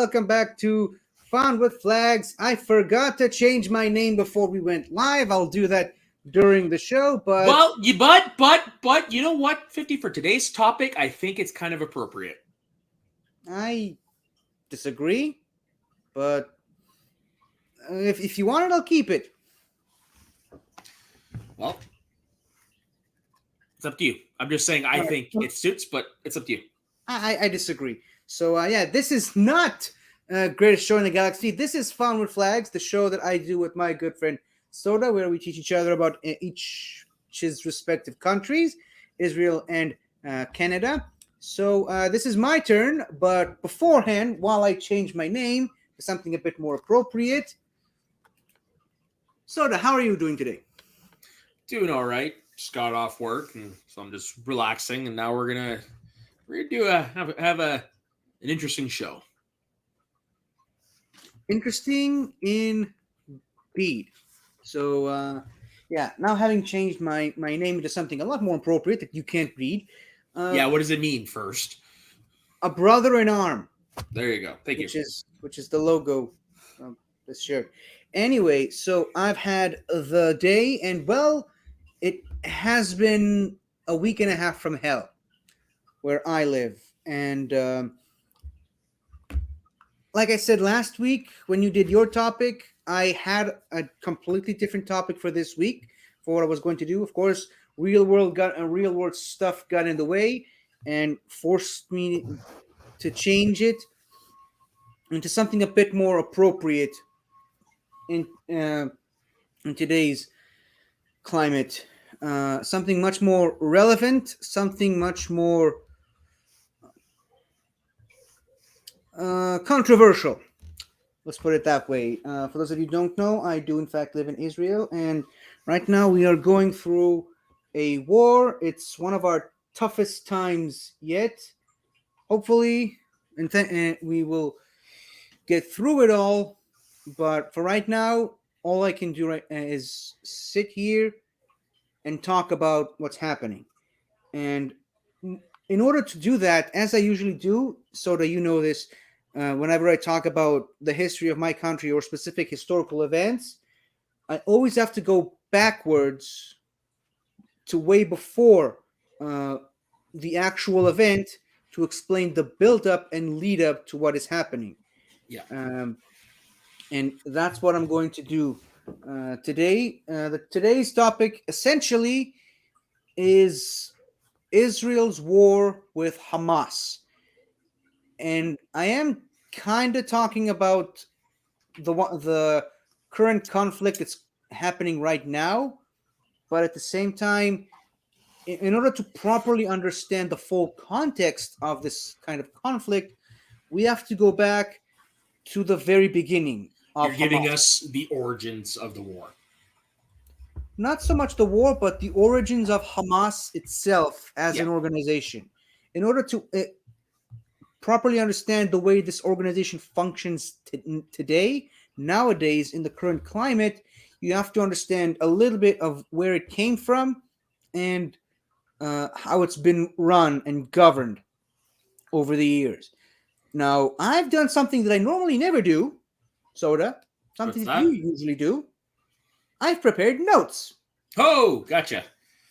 welcome back to Fun with Flags. I forgot to change my name before we went live. I'll do that during the show, but Well, but you know what, 50, for today's topic, I think it's kind of appropriate. I disagree. But if you want it, I'll keep it. Well, it's up to you. I'm just saying I think it suits, but it's up to you. I disagree. So yeah, this is not Greatest Show in the Galaxy. This is Fun with Flags, the show that I do with my good friend Soda, where we teach each other about each's respective countries, Israel and Canada. So this is my turn, but beforehand, while I change my name to something a bit more appropriate, Soda, how are you doing today? Doing all right. Just got off work, and so I'm just relaxing. And now we're gonna do an interesting show. Interesting indeed. So yeah, now having changed my name into something a lot more appropriate that you can't read. Yeah, what does it mean first? A brother in arm. There you go. Thank you. Which is the logo of this shirt. Anyway, so I've had the day, and well, it has been a week and a half from hell where I live. And like I said last week, when you did your topic, I had a completely different topic for this week for what I was going to do. Of course, real world stuff got in the way and forced me to change it into something a bit more appropriate in today's climate. Something much more relevant, something much more controversial. Let's put it that way. For those of you who don't know, I do in fact live in Israel, and right now we are going through a war. It's one of our toughest times yet. Hopefully, and we will get through it all. But for right now, all I can do is sit here and talk about what's happening. And in order to do that, as I usually do, so that you know this, whenever I talk about the history of my country or specific historical events, I always have to go backwards to way before the actual event to explain the build up and lead up to what is happening. Yeah. And that's what I'm going to do today. Today's topic essentially is Israel's war with Hamas. And I am kind of talking about the current conflict that's happening right now, but at the same time, in order to properly understand the full context of this kind of conflict, we have to go back to the very beginning of You're giving Hamas. us the origins of the war. Not so much the war, but the origins of Hamas itself as an organization. In order to properly understand the way this organization functions today, nowadays, in the current climate, you have to understand a little bit of where it came from and how it's been run and governed over the years. Now, I've done something that I normally never do, Soda, something that you usually do. I've prepared notes. Oh, gotcha.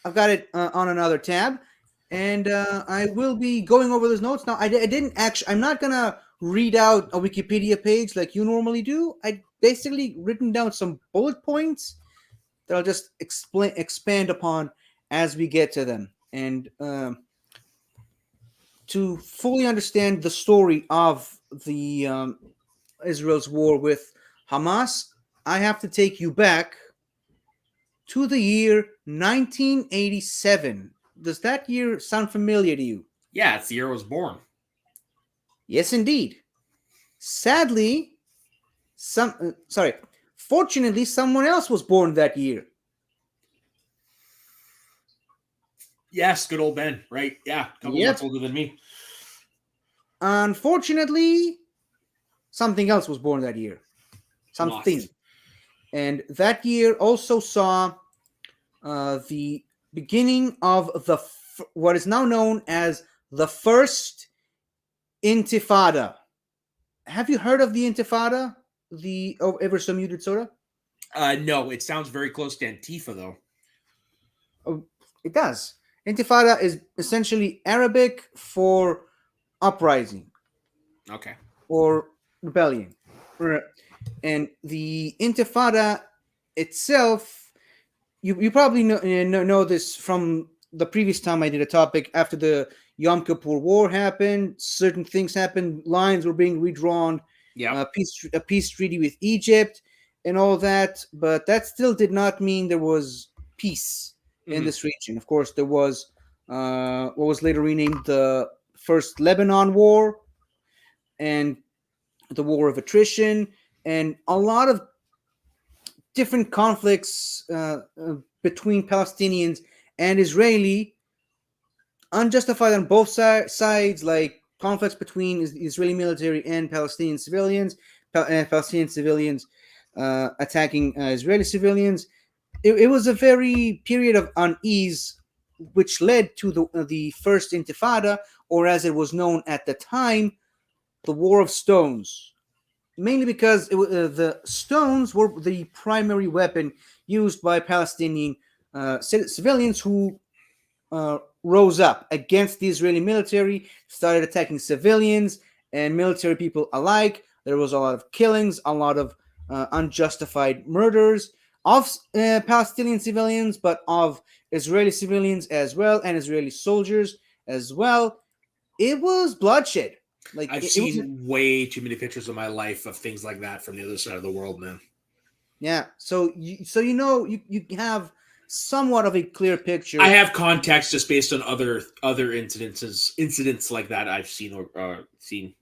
I've got it on another tab, and I will be going over those notes. Now, I didn't actually, I'm not going to read out a Wikipedia page like you normally do. I basically written down some bullet points that I'll just expand upon as we get to them. And to fully understand the story of the Israel's war with Hamas, I have to take you back to the year 1987. Does that year sound familiar to you? Yeah, it's the year I was born. Yes, indeed. Sadly, fortunately, someone else was born that year. Yes, good old Ben, right? Yeah, a couple months older than me. Unfortunately, something else was born that year. Something. And that year also saw the beginning of what is now known as the First Intifada. have you heard of the Intifada? The ever so muted soda? No, it sounds very close to Antifa though. Oh, it does. Intifada is essentially Arabic for uprising Okay. or rebellion. And the Intifada itself, you probably know this from the previous time I did a topic. After the Yom Kippur War happened, certain things happened. Lines were being redrawn. Yep. A peace treaty with Egypt and all that, but that still did not mean there was peace in Mhm. this region. Of course, there was what was later renamed the First Lebanon War and the War of Attrition, and a lot of different conflicts between Palestinians and Israeli, unjustified on both sides, like conflicts between Israeli military and Palestinian civilians, Palestinian civilians attacking Israeli civilians. It was a very period of unease, which led to the first Intifada, or as it was known at the time, the War of Stones. Mainly because the stones were the primary weapon used by Palestinian civilians who rose up against the Israeli military, started attacking civilians and military people alike. There was a lot of killings, a lot of unjustified murders of Palestinian civilians, but of Israeli civilians as well, and Israeli soldiers as well. It was bloodshed. Like I've it was. seen way too many pictures of my life of things like that from the other side of the world, man. Yeah. So you have somewhat of a clear I picture. have context just based on other incidents like that I've seen or seen.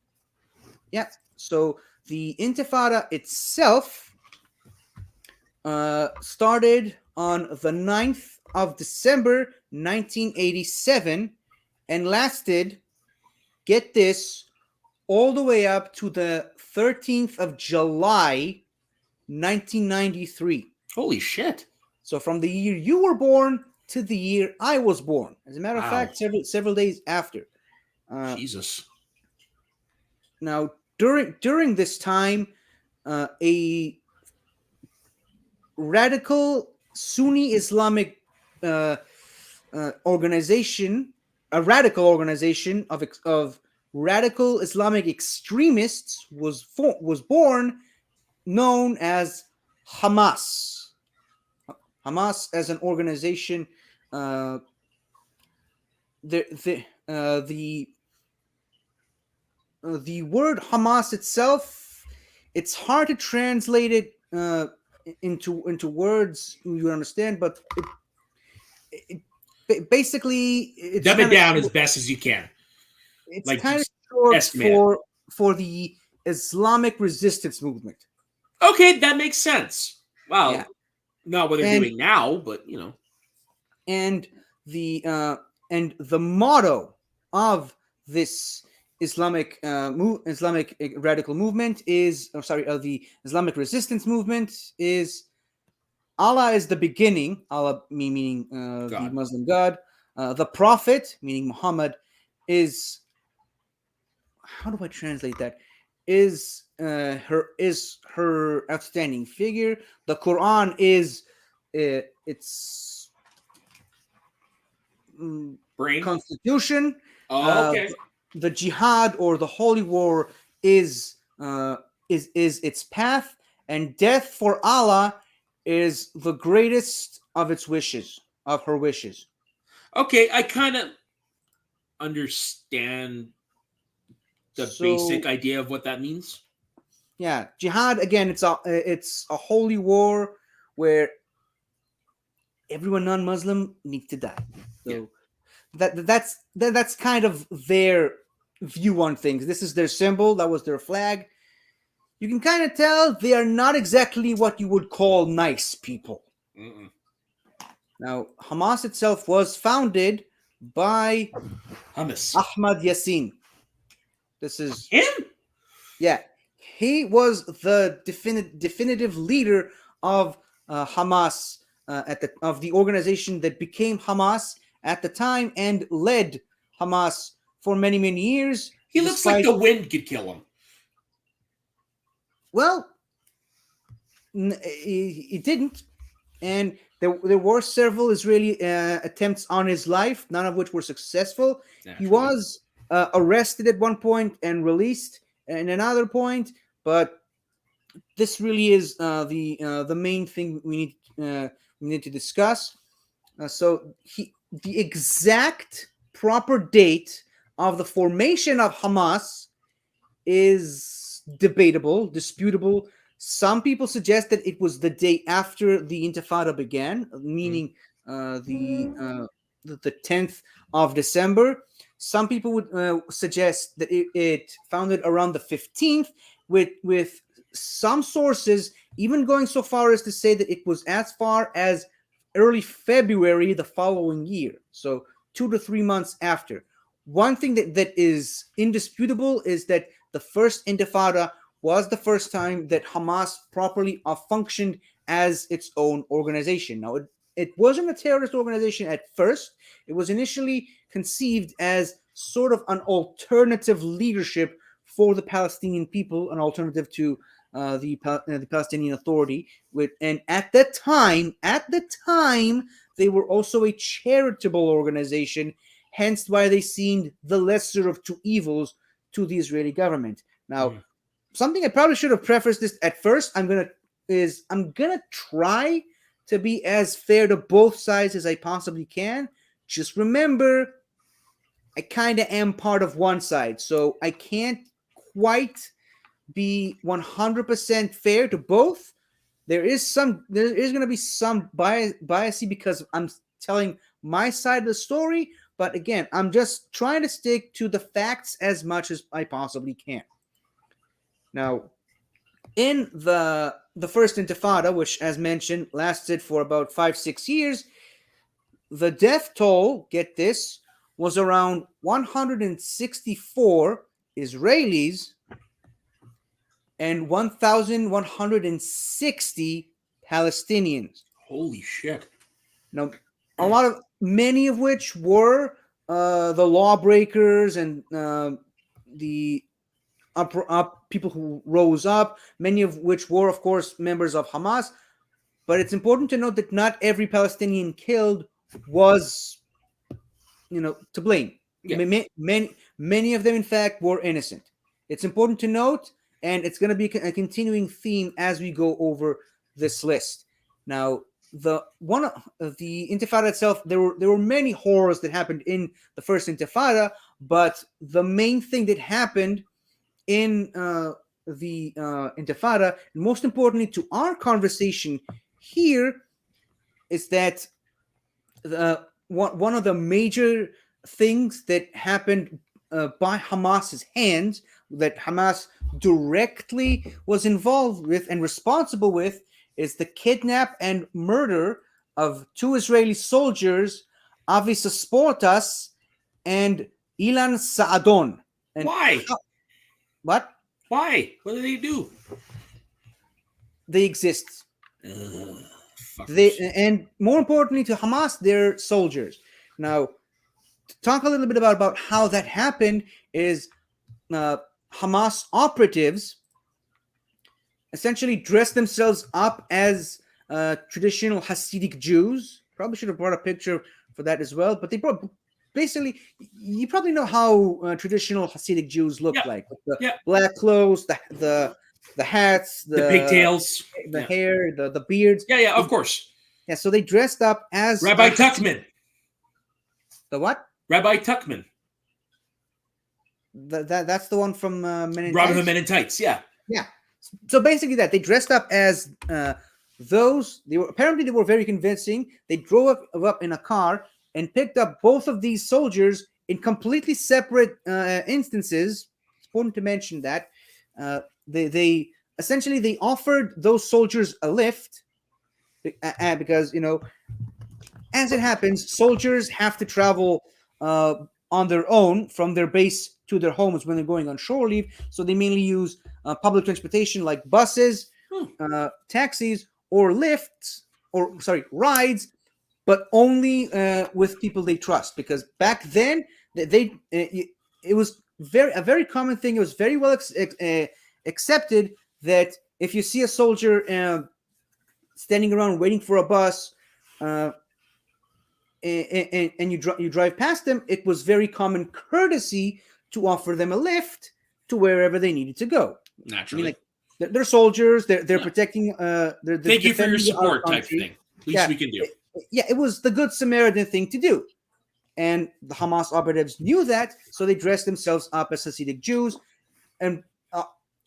Yeah. So the Intifada itself started on the 9th of December 1987 and lasted, get this, all the way up to the 13th of July 1993. Holy shit! So from the year you were born to the year I was born. As a matter of Wow, fact, several days after. Uh, Jesus. Now, during this time, a radical Sunni Islamic uh, organization, a radical organization of radical Islamic extremists, was born, known as Hamas. Hamas as an organization. Uh, the the word Hamas itself, it's hard to translate it into words you understand, but basically Dumb it down as best as you can. it's Like kind of just short estimate it. for the Islamic resistance movement. Okay, that makes sense. Yeah, Well, not what they're and doing now, but you know. and the the motto of this Islamic radical movement is, or sorry, the Islamic resistance movement is, Allah is the beginning. Allah meaning the God. Muslim God. The Prophet, meaning Muhammad, is, how do I translate that? Is her outstanding figure. The Quran is its Brain. constitution. Oh, Uh, okay. the jihad or the holy war is is its path, and death for Allah is the greatest of its wishes, of her wishes. Okay, I kind of understand the So basic idea of what that means. yeah, jihad again. It's a holy war where everyone non-Muslim needs to die. Yeah. So that's kind of their view on things. This is their symbol. That was their flag. You can kind of tell they are not exactly what you would call nice people. Mm-mm. Now, Hamas itself was founded by Hummus. Ahmad Yassin. This is, Him? yeah, he was the definitive leader of Hamas of the organization that became Hamas at the time and led Hamas for many years, He looks like despite. the wind could kill him. Well, it didn't, and there were several Israeli attempts on his life, none of which were successful. He Naturally. was arrested at one point and released in another point, but this really is the main thing we need to discuss. The exact proper date of the formation of Hamas is debatable, disputable. Some people suggest that it was the day after the Intifada began, Mm. meaning uh, the uh, the 10th of December. Some people would suggest that it founded around the 15th, with some sources even going so far as to say that it was as far as early February the following year. So 2 to 3 months after. One thing that is indisputable is that the first Intifada was the first time that Hamas properly functioned as its own organization. Now, it wasn't a terrorist organization at first. It was initially conceived as sort of an alternative leadership for the Palestinian people, an alternative to the Palestinian Authority. And at the time, they were also a charitable organization, hence why they seemed the lesser of two evils to the Israeli government. Now, Mm. something I probably should have prefaced this at first. I'm gonna try to be as fair to both sides as I possibly can. Just remember, I kind of am part of one side, so I can't quite be 100% fair to both. There is going to be some biasy because I'm telling my side of the story, but again, I'm just trying to stick to the facts as much as I possibly can. Now, in the first Intifada, which, as mentioned, lasted for about 5-6 years, the death toll, get this, was around 164 Israelis and 1,160 Palestinians. Holy shit. Now, many of which were the lawbreakers and the people who rose up, many of which were, of course, members of Hamas. But it's important to note that not every Palestinian killed was, to blame. Yeah. Many of them, in fact, were innocent. It's important to note, and it's going to be a continuing theme as we go over this list. Now, the one of the Intifada itself, there were many horrors that happened in the first Intifada, but the main thing that happened in the Intifada, and most importantly to our conversation here, is that one of the major things that happened by Hamas's hands, that Hamas directly was involved with and responsible with, is the kidnap and murder of two Israeli soldiers, Avi Sportas and Ilan Saadon. And Why? what? Why? What did they do? They exist. Ugh, And more importantly to Hamas, they're soldiers. Now, to talk a little bit about how that happened is Hamas operatives essentially dressed themselves up as traditional Hasidic Jews. Probably should have brought a picture for that as well. But they basically, you probably know how traditional Hasidic Jews look like. With the black clothes, the hats, the pigtails, the hair, the beards. Yeah, of course. Yeah, so they dressed up as Rabbi Tuckman. The what? Rabbi Tuckman. That's the one from Men in Robin Tights? Hood Men in Tights, yeah. Yeah. So basically that. They dressed up as those. They were very convincing. They drove up in a car and picked up both of these soldiers in completely separate instances. It's important to mention that. They essentially they offered those soldiers a lift because, as it happens, soldiers have to travel on their own from their base to their homes when they're going on shore leave. So they mainly use public transportation like buses, taxis, or lifts, rides, but only with people they trust. Because back then, it was a very common thing. It was very well accepted that if you see a soldier standing around waiting for a bus, uh, and you drive past them, it was very common courtesy to offer them a lift to wherever they needed to go. I mean, Naturally. like they're soldiers, they're Yeah. protecting, they're Thank you for your defending our support, type country. thing. Least Yeah, we can do. yeah, it was the good Samaritan thing to do, and the Hamas operatives knew that, so they dressed themselves up as Hasidic Jews and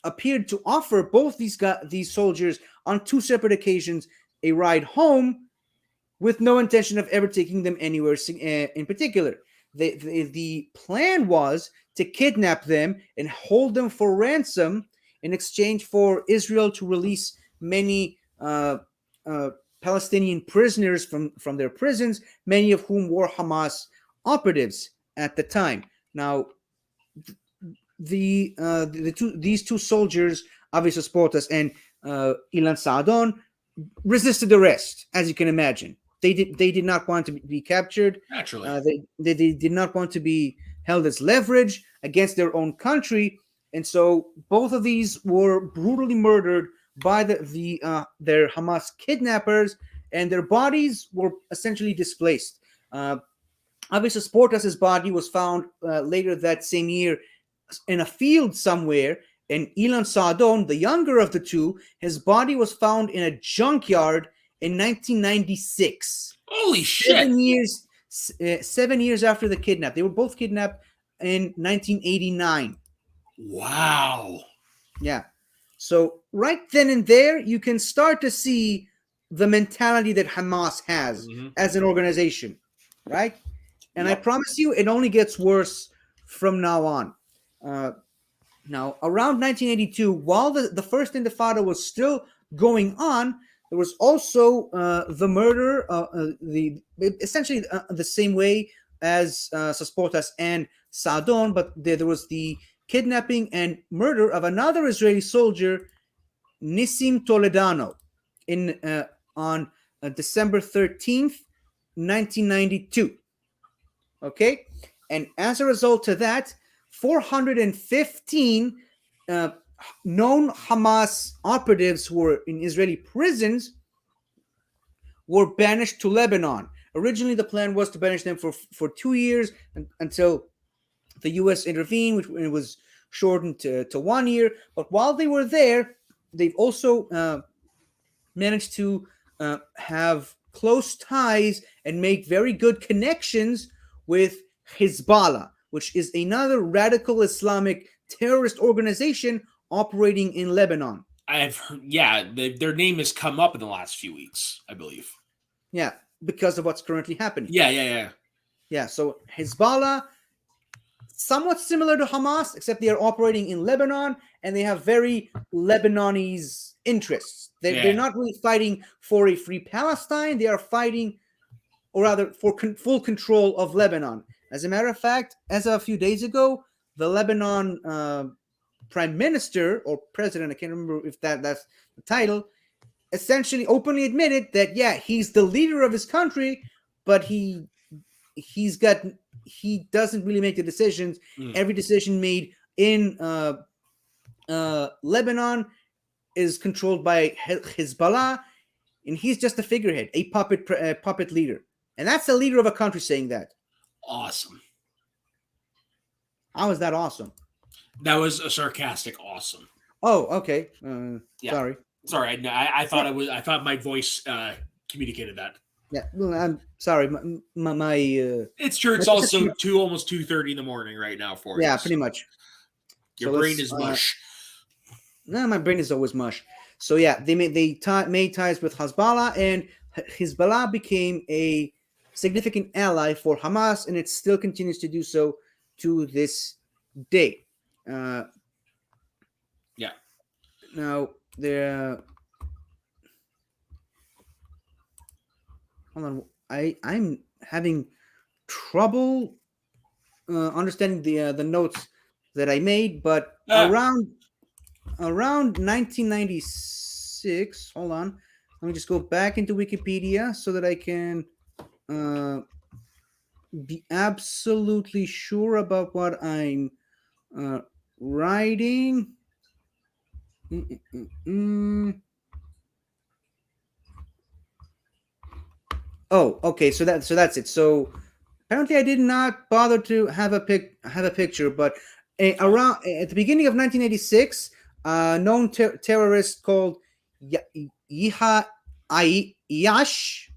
appeared to offer both these soldiers on two separate occasions a ride home with no intention of ever taking them anywhere in particular. The plan was to kidnap them and hold them for ransom in exchange for Israel to release many uh, Palestinian prisoners from their prisons, many of whom were Hamas operatives at the time. Now, these two soldiers, Avisos Portas and Ilan Saadon, resisted arrest, as you can imagine. They did not want to be captured. Naturally. They did not want to be held as leverage against their own country, and so both of these were brutally murdered by their Hamas kidnappers, and their bodies were essentially displaced. Avisos Portas' body was found later that same year in a field somewhere, and Ilan Saadon, the younger of the two, his body was found in a junkyard in 1996. Holy shit. 7 years after the kidnap. They were both kidnapped in 1989. Wow. Yeah. So right then and there, you can start to see the mentality that Hamas has as an organization, right? And I promise you, it only gets worse from now on. Now, around 1982, while the first Intifada was still going on, there was also the murder, essentially the same way as Sasportas and Saadon, but there was the kidnapping and murder of another Israeli soldier, Nissim Toledano, on December 13th, 1992. Okay, and as a result of that, 415 uh, known Hamas operatives who were in Israeli prisons were banished to Lebanon. Originally, the plan was to banish them for 2 years until the U.S. intervened, which was shortened to 1 year. But while they were there, they've also managed to have close ties and make very good connections with Hezbollah, which is another radical Islamic terrorist organization operating in Lebanon. I've heard, yeah, their name has come up in the last few weeks, I believe. Yeah, because of what's currently happening. Yeah. Yeah, so Hezbollah, somewhat similar to Hamas, except they are operating in Lebanon and they have very Lebanese interests. They're not really fighting for a free Palestine. They are fighting, or rather, for full control of Lebanon. As a matter of fact, as of a few days ago, the Lebanon prime minister or president, I can't remember if that's the title, essentially openly admitted that, yeah, he's the leader of his country, but he doesn't really make the decisions. Every decision made in Lebanon is controlled by Hezbollah, and he's just a figurehead, a puppet leader. And that's the leader of a country saying that. Awesome. How is that awesome? That was a sarcastic awesome. Oh, okay. Sorry. Sorry, I thought I thought my voice communicated that. Yeah, well, I'm sorry. My it's true. It's also almost 2:30 in the morning right now for you. Yeah, pretty much. Your brain is mush. No, my brain is always mush. So yeah, they made ties with Hezbollah, and Hezbollah became a significant ally for Hamas, and it still continues to do so to this day. Yeah. Now there. Hold on, I'm having trouble understanding the notes that I made, but around 1996. Hold on, let me just go back into Wikipedia so that I can be absolutely sure about what I'm writing. mm, mm, mm. Oh, okay. So that's it. So apparently, I did not bother to have a picture, but Oh, around at the beginning of 1986, a known terrorist called Yiha Iash,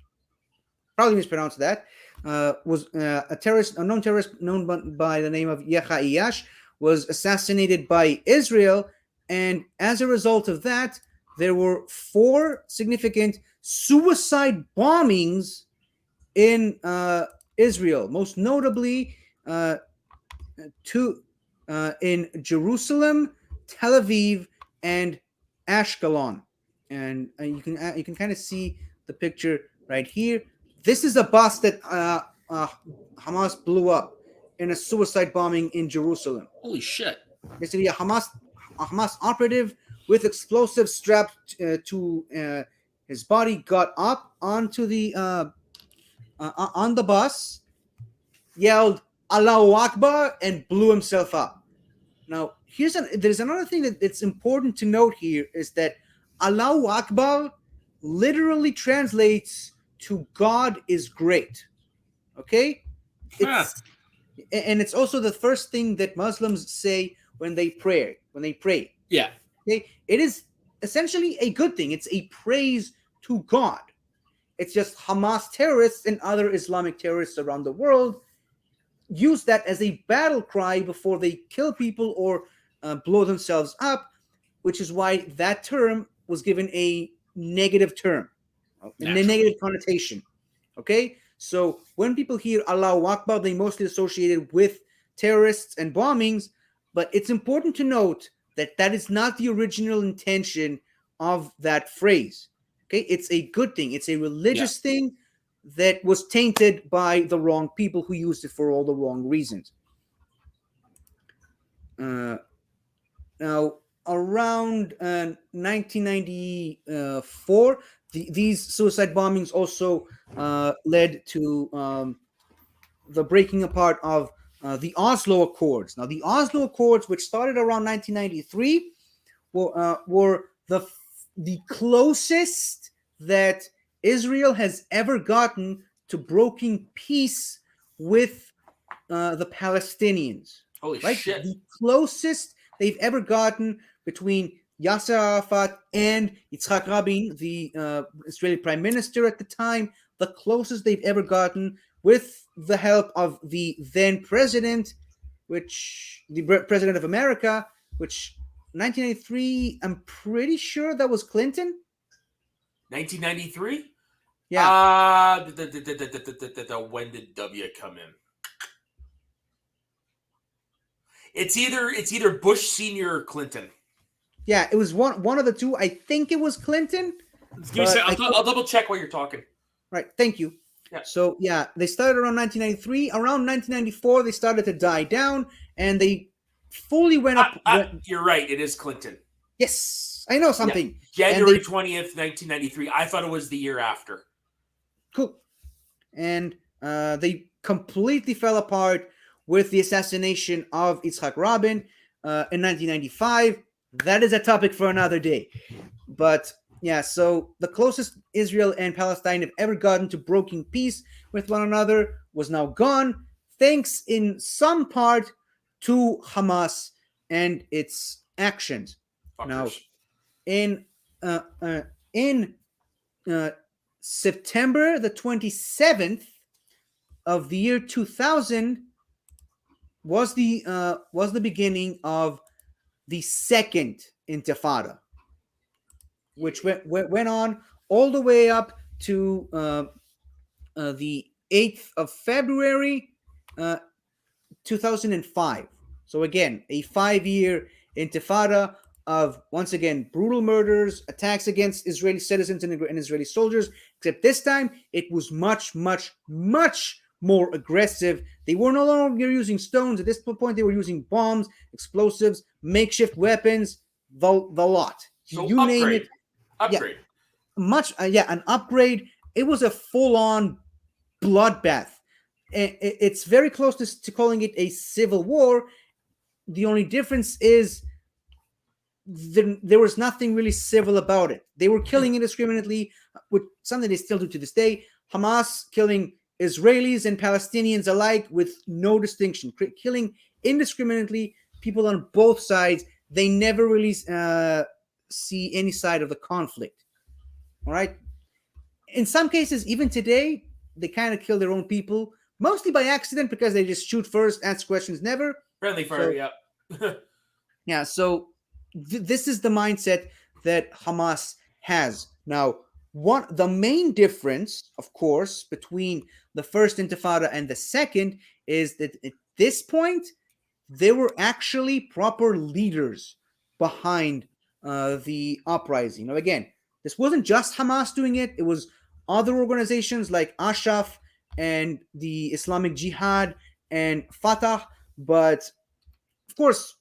probably mispronounced that, was a known terrorist known by the name of Yecha Iash, was assassinated by Israel, and as a result of that, there were four significant suicide bombings in Israel, most notably uh, two in Jerusalem, Tel Aviv, and Ashkelon. And you can kind of see the picture right here. This is a bus that Hamas blew up in a suicide bombing in Jerusalem. holy shit. Basically, a Hamas operative with explosives strapped to his body got up onto the on the bus, yelled Allahu Akbar, and blew himself up. Now, there's another thing that it's important to note here is that Allahu Akbar literally translates to God is great. Okay? Huh. It's also the first thing that Muslims say when they pray. Yeah. Okay? It is essentially a good thing. It's a praise to God. It's just Hamas terrorists and other Islamic terrorists around the world use that as a battle cry before they kill people or blow themselves up, which is why that term was given a negative term, a Naturally. negative connotation. Okay, so when people hear Allahu Akbar, they mostly associate it with terrorists and bombings, but it's important to note that that is not the original intention of that phrase. Okay, it's a good thing. It's a Yeah. religious thing that was tainted by the wrong people who used it for all the wrong reasons. Uh, Now, around 1994, these suicide bombings also led to the breaking apart of the Oslo Accords. Now, the Oslo Accords, which started around 1993, were the closest that Israel has ever gotten to broking peace with the Palestinians, Holy right? shit. The closest they've ever gotten between Yasser Arafat and Yitzhak Rabin, the Israeli prime minister at the time, the closest they've ever gotten with the help of the then president, which the president of America, which 1993, I'm pretty sure that was Clinton. 1993? Yeah, When did W come in? It's either Bush Senior or Clinton. yeah, it was one of the two. I think it was Clinton, Give me a but second. I'll double check while you're talking. right. Thank you. Yeah. So yeah, they started around 1993. Around 1994, they started to die down, and they fully went up. You're right. It is Clinton. Yes, I know something. Yeah. And January they 20th, 1993. I thought it was the year after. cool, and they completely fell apart with the assassination of Yitzhak Rabin in 1995. That is a topic for another day. But yeah, so the closest Israel and Palestine have ever gotten to broken peace with one another was now gone, thanks in some part to Hamas and its actions. Now, Fuckers. in uh, uh, in uh, September the 27th of the year 2000 was the beginning of the second Intifada, which went on all the way up to the 8th of February, uh, 2005. So again, a 5-year intifada of, once again, brutal murders, attacks against Israeli citizens and Israeli soldiers, except this time it was much, much, much more aggressive. They were no longer using stones. At this point, they were using bombs, explosives, makeshift weapons, the lot. So You name it. upgrade. An upgrade. It was a full-on bloodbath. It's very close to calling it a civil war. The only difference is there was nothing really civil about it. They were killing indiscriminately, with something they still do to this day. Hamas killing Israelis and Palestinians alike with no distinction, killing indiscriminately people on both sides. They never really see any side of the conflict. All right. In some cases, even today, they kind of kill their own people, mostly by accident because they just shoot first, ask questions never. Friendly fire, So, yeah. yeah, so this is the mindset that Hamas has. Now, the main difference, of course, between the first Intifada and the second is that at this point, there were actually proper leaders behind the uprising. Now, again, this wasn't just Hamas doing it, it was other organizations like Ashaf and the Islamic Jihad and Fatah. But of course,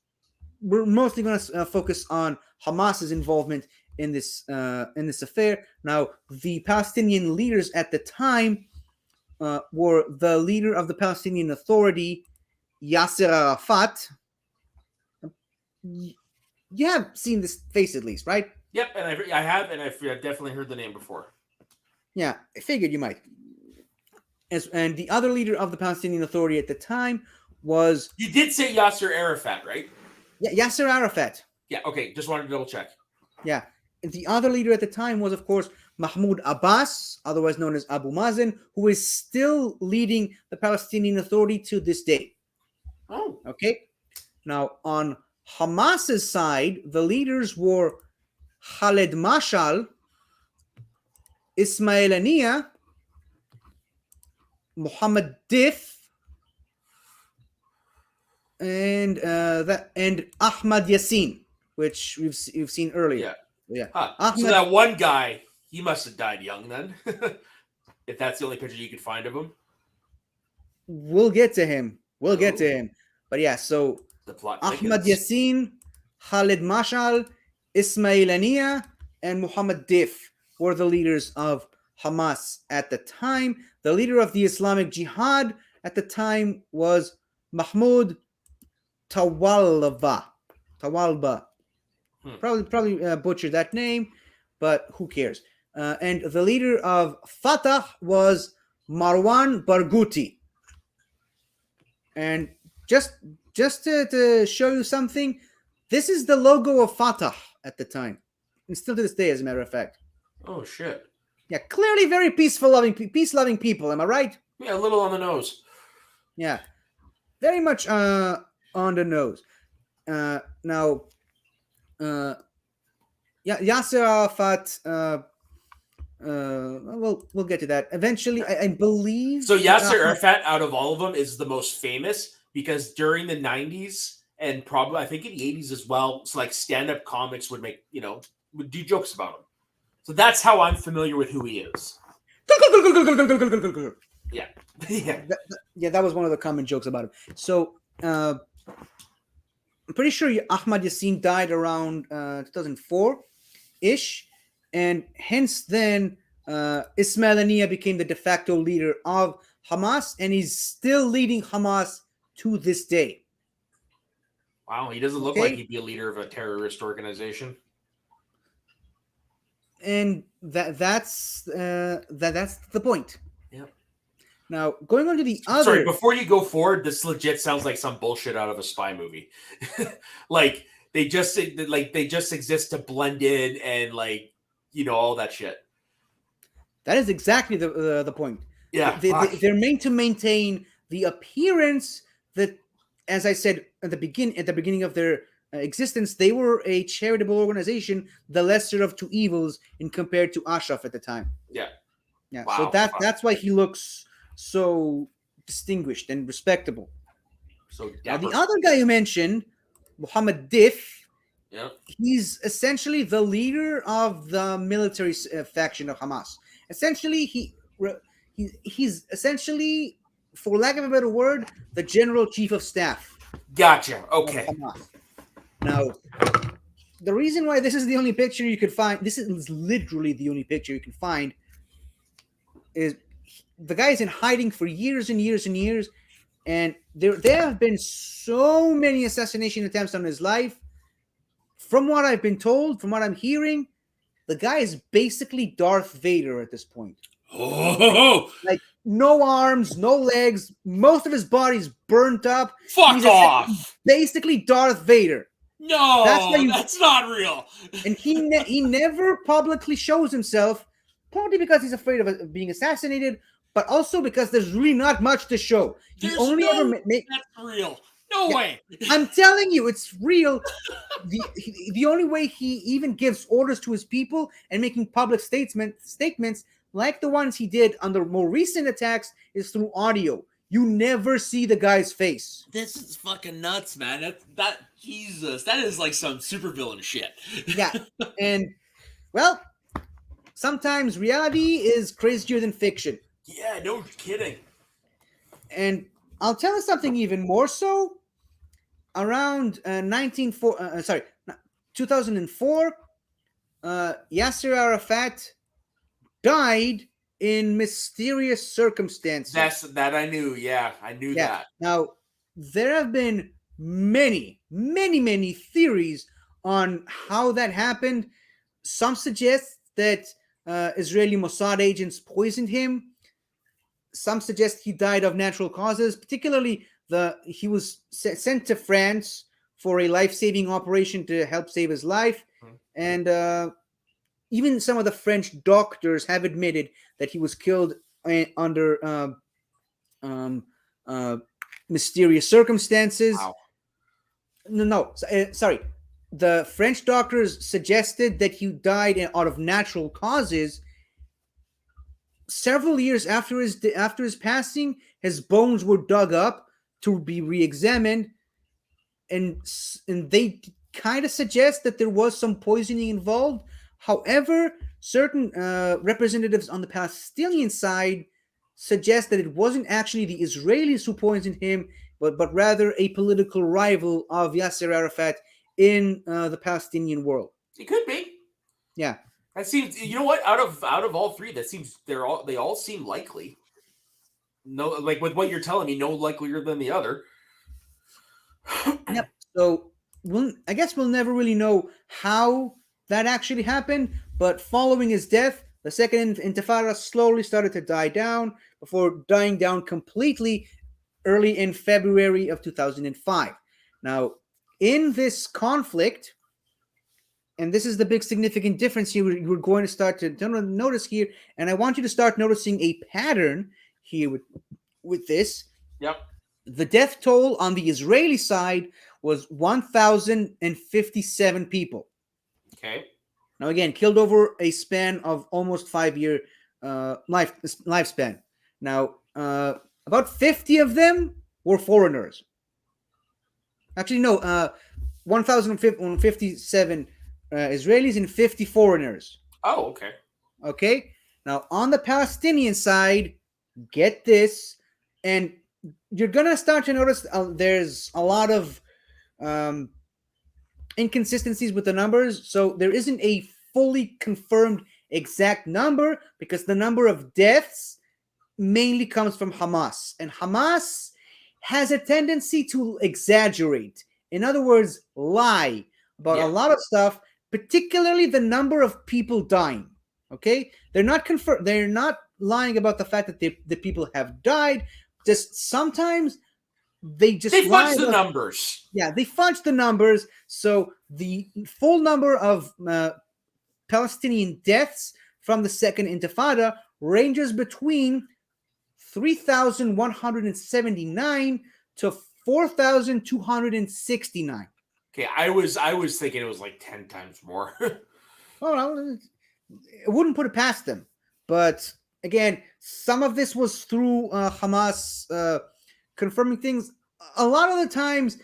we're mostly going to focus on Hamas's involvement in this affair. Now, the Palestinian leaders at the time were the leader of the Palestinian Authority, Yasser Arafat. You have seen this face at least, right? Yep, and I have, and I've definitely heard the name before. Yeah, I figured you might. And the other leader of the Palestinian Authority at the time was... You did say Yasser Arafat, right? Yeah, Yasser Arafat. Yeah, okay, just wanted to double check. Yeah. And the other leader at the time was, of course, Mahmoud Abbas, otherwise known as Abu Mazen, who is still leading the Palestinian Authority to this day. Oh. Okay. Now, on Hamas's side, the leaders were Khaled Mashal, Ismail Ania, Muhammad Dif, and Ahmad Yassin, which we've seen earlier. Yeah. Ahmad, so that one guy, he must have died young then. If that's the only picture you could find of him. We'll get to him. But yeah, so the plot Ahmad Yassin, Khalid Mashal, Ismail Ania, and Muhammad Dif were the leaders of Hamas at the time. The leader of the Islamic Jihad at the time was Mahmoud Tawalba. Probably butchered that name, but who cares? And the leader of Fatah was Marwan Barghouti. And just to show you something, this is the logo of Fatah at the time, and still to this day, as a matter of fact. Oh shit! Yeah, clearly very peace-loving people. Am I right? Yeah, a little on the nose. Yeah, very much on the nose. Now, Yasser Arafat. We'll get to that eventually. I believe. So Yasser Arafat, out of all of them, is the most famous because during the 90s and probably I think in the 80s as well, so like stand-up comics would do jokes about him. So that's how I'm familiar with who he is. Yeah. That was one of the common jokes about him. So I'm pretty sure Ahmad Yassin died around 2004-ish, and hence then Ismail Ania became the de facto leader of Hamas, and he's still leading Hamas to this day. Wow, he doesn't look like he'd be a leader of a terrorist organization. And that's the point. Yeah. Now, going on to the other... Sorry, before you go forward, this legit sounds like some bullshit out of a spy movie. Like, they just exist to blend in and, like, all that shit. That is exactly the point. Yeah. They're meant to maintain the appearance that, as I said at the beginning of their existence, they were a charitable organization, the lesser of two evils, in compared to Ashraf at the time. Yeah. Yeah. Wow. So that's why he looks so distinguished and respectable. So now, the other guy you mentioned, Muhammad Dif, yeah, he's essentially the leader of the military faction of Hamas. Essentially, he's essentially, for lack of a better word, the general chief of staff. Gotcha. Okay. Now, the reason why this is the only picture you could find, this is literally the only picture you can find, is the guy is in hiding for years and years and years, and there have been so many assassination attempts on his life. from what I've been told, from what I'm hearing, the guy is basically Darth Vader at this point. Oh, Like no arms, no legs, most of his body's burnt up. fuck off! Basically Darth Vader. That's why No, that's not real. And he never publicly shows himself, partly because he's afraid of being assassinated, but also because there's really not much to show. He There's only no ever that's real. No way. I'm telling you, it's real. The only way he even gives orders to his people and making public statements like the ones he did on the more recent attacks is through audio. You never see the guy's face. This is fucking nuts, man. That Jesus, that is like some supervillain shit. Yeah, and well, sometimes reality is crazier than fiction. Yeah, no kidding. And I'll tell you something even more so. Around 2004, Yasser Arafat died in mysterious circumstances. That I knew. Yeah, I knew that. Now, there have been many theories on how that happened. Some suggest that Israeli Mossad agents poisoned him. Some suggest he died of natural causes, particularly he was sent to France for a life-saving operation to help save his life. And even some of the French doctors have admitted that he was killed under mysterious circumstances. Wow. Sorry. The French doctors suggested that he died out of natural causes. Several years after his passing, his bones were dug up to be re-examined, and they kind of suggest that there was some poisoning involved. However, certain representatives on the Palestinian side suggest that it wasn't actually the Israelis who poisoned him, but rather a political rival of Yasser Arafat in the Palestinian world. It could be. Yeah. That seems. You know what? Out of all three, that seems they all seem likely. No, like with what you're telling me, no likelier than the other. Yep. So I guess we'll never really know how that actually happened. But following his death, the Second Intifada slowly started to die down before dying down completely early in February of 2005. Now, in this conflict, and this is the big significant difference here we're going to start to notice here, and I want you to start noticing a pattern here with this. Yep. The death toll on the Israeli side was 1,057 people. Okay. Now, again, killed over a span of almost 5-year lifespan. Now, about 50 of them were foreigners. Actually, no, 1,057 Israelis and 50 foreigners. Oh, okay. Okay. Now, on the Palestinian side, get this, and you're gonna start to notice there's a lot of inconsistencies with the numbers. So there isn't a fully confirmed exact number because the number of deaths mainly comes from Hamas, and Hamas has a tendency to exaggerate. In other words, lie about a lot of stuff, particularly the number of people dying. Okay, they're not lying about the fact that the people have died. Just sometimes they fudge the numbers. Yeah, they fudge the numbers. So the full number of Palestinian deaths from the Second Intifada ranges between 3,179 to 4,269. Okay, I was thinking it was like 10 times more. Well, I wouldn't put it past them. But again, some of this was through Hamas confirming things. A lot of the times,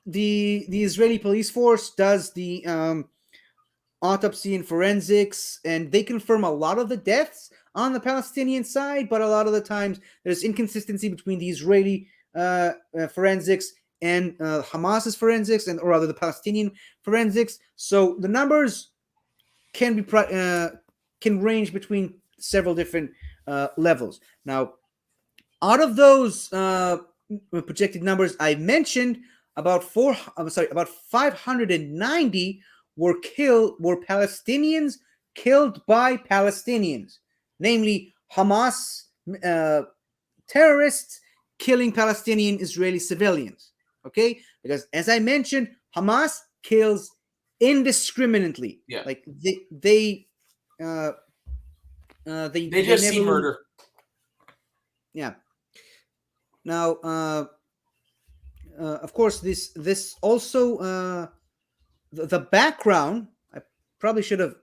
the Israeli police force does the autopsy and forensics, and they confirm a lot of the deaths on the Palestinian side, but a lot of the times there's inconsistency between the Israeli forensics and Hamas's forensics, or rather the Palestinian forensics. So the numbers can be can range between several different levels. Now, out of those projected numbers I mentioned, about 590 were Palestinians killed by Palestinians, namely Hamas terrorists killing Palestinian Israeli civilians. Okay, because as I mentioned, Hamas kills indiscriminately. Yeah. Like uh, They they just never see lose. murder. Yeah. Now, of course, this also the background. I probably should have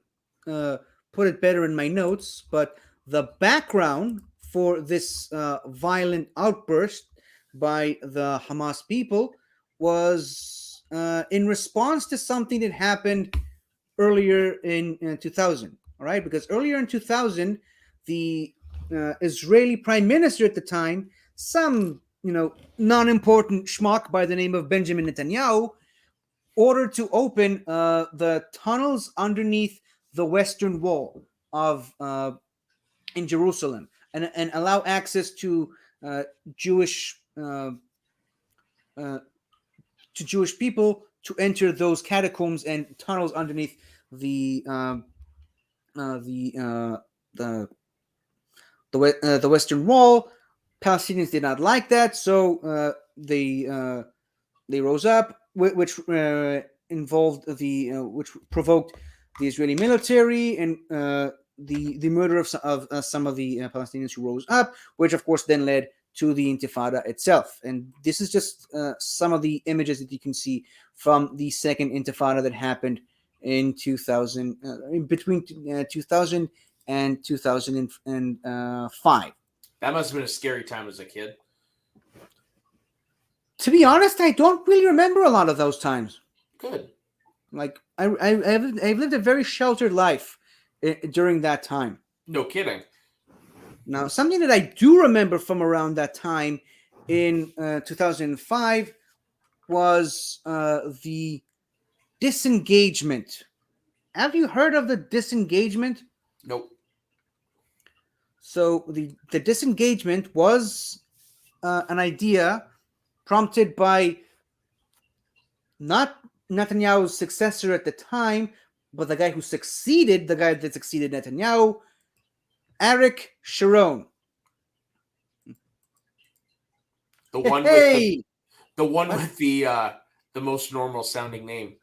put it better in my notes, but the background for this violent outburst by the Hamas people was in response to something that happened earlier in 2000. All right, because earlier in 2000, the Israeli prime minister at the time, some non-important schmuck by the name of Benjamin Netanyahu, ordered to open the tunnels underneath the Western Wall of in Jerusalem and allow access uh, Jewish uh, uh, Jewish people to enter those catacombs and tunnels underneath the uh, the uh, the the Western Wall. Palestinians did not like that, so they rose up, which involved which provoked the Israeli military and the murder of some of the Palestinians who rose up, which of course then led to the Intifada itself. And this is just some of the images that you can see from the second Intifada that happened in 2000, in between 2000 and 2005. That must have been a scary time as a kid. To be honest, I don't really remember a lot of those times. Good. Like I've lived a very sheltered life during that time. No kidding. Now, something that I do remember from around that time in 2005 was the disengagement. Have you heard of the disengagement? Nope. So the disengagement was an idea prompted by not Netanyahu's successor at the time, but the guy that succeeded Netanyahu, Eric Sharon. The one Hey, with the most normal sounding name.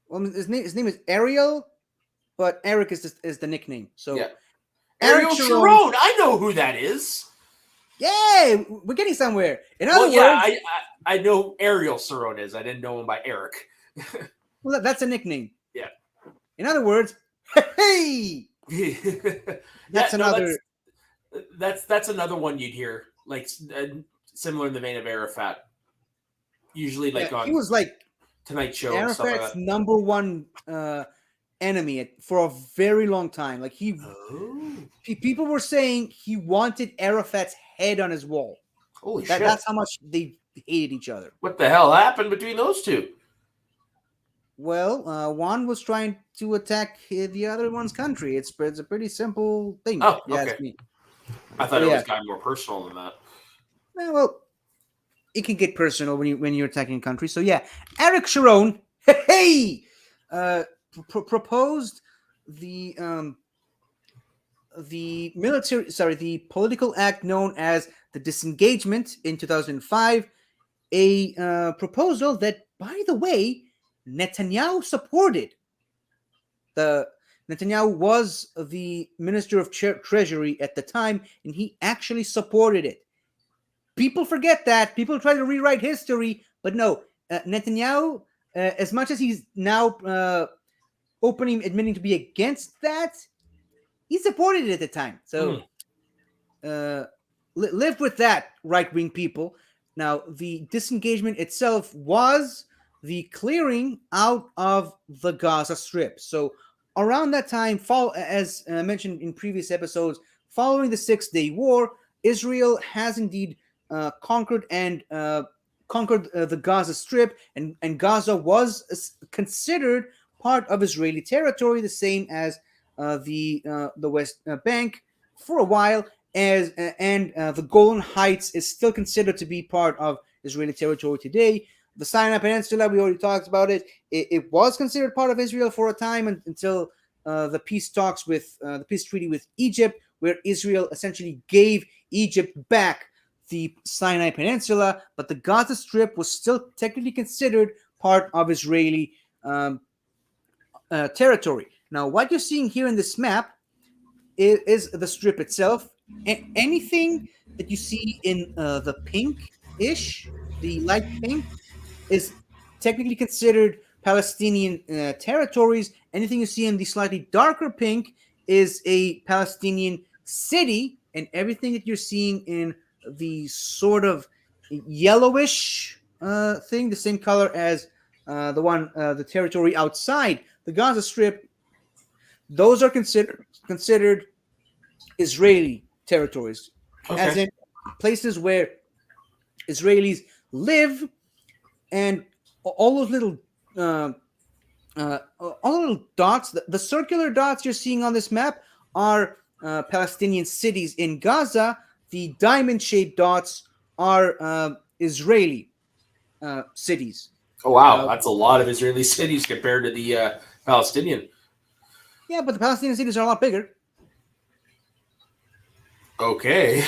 well, his name is Ariel, but Eric is the nickname. So Yeah. Eric Ariel Sharon. Sharon. I know who that is. Yay, we're getting somewhere. In other words, yeah, I know Ariel Sharon is. I didn't know him by Eric. well, that's a nickname. Yeah. In other words, hey, that's another. That's another one you'd hear, like similar in the vein of Arafat. Usually, like on he was like Tonight Show and stuff like Arafat's that. number one enemy for a very long time. Like people were saying he wanted Arafat's head on his wall. Holy shit! That's how much they hated each other. What the hell happened between those two? Well, one was trying to attack the other one's country. It's a pretty simple thing. Oh, if you okay. ask me. I thought it was gotten more personal than that. Well, it can get personal when you're attacking a country. So yeah, Eric Sharon, proposed the the political act known as the disengagement in 2005, a proposal that, by the way, Netanyahu supported. Netanyahu was the Minister of Treasury at the time, and he actually supported it. People forget that. People try to rewrite history, but no, Netanyahu, as much as he's now admitting to be against that, he supported it at the time. So live with that, right-wing people. Now, the disengagement itself was the clearing out of the Gaza Strip. So around that time, as mentioned in previous episodes, following the Six-Day War, Israel has indeed conquered the Gaza Strip, and Gaza was considered part of Israeli territory, the same as the West Bank for a while, and the Golan Heights is still considered to be part of Israeli territory today. the Sinai Peninsula, we already talked about it. It was considered part of Israel for a time until the peace talks with the peace treaty with Egypt, where Israel essentially gave Egypt back the Sinai Peninsula, but the Gaza Strip was still technically considered part of Israeli territory. Now, what you're seeing here in this map is the strip itself. Anything that you see in the pink-ish, the light pink, is technically considered Palestinian territories. Anything you see in the slightly darker pink is a Palestinian city, and everything that you're seeing in the sort of yellowish thing, the same color as the territory outside the Gaza Strip, those are considered Israeli territories, as Okay. in places where Israelis live, and all those little all the little dots, the circular dots you're seeing on this map are Palestinian cities in Gaza. The diamond-shaped dots are Israeli cities. Oh wow, Uh, that's a lot of Israeli cities compared to the Palestinian. yeah, but the Palestinian cities are a lot bigger. Okay.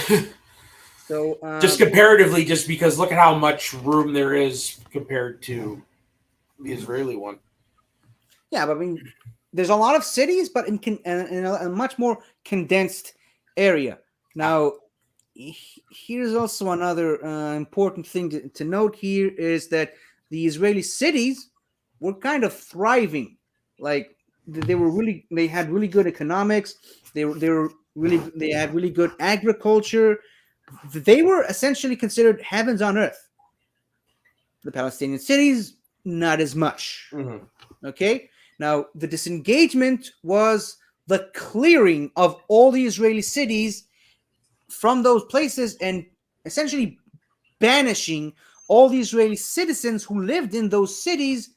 So Just comparatively, just because look at how much room there is compared to the Israeli one. yeah, but I mean, there's a lot of cities, but in a much more condensed area. Now, here's also another important thing to note here is that the Israeli cities were kind of thriving. Like they had really good economics. They had really good agriculture. They were essentially considered heavens on earth. The Palestinian cities, not as much. Mm-hmm. Okay. Now, the disengagement was the clearing of all the Israeli cities from those places and essentially banishing all the Israeli citizens who lived in those cities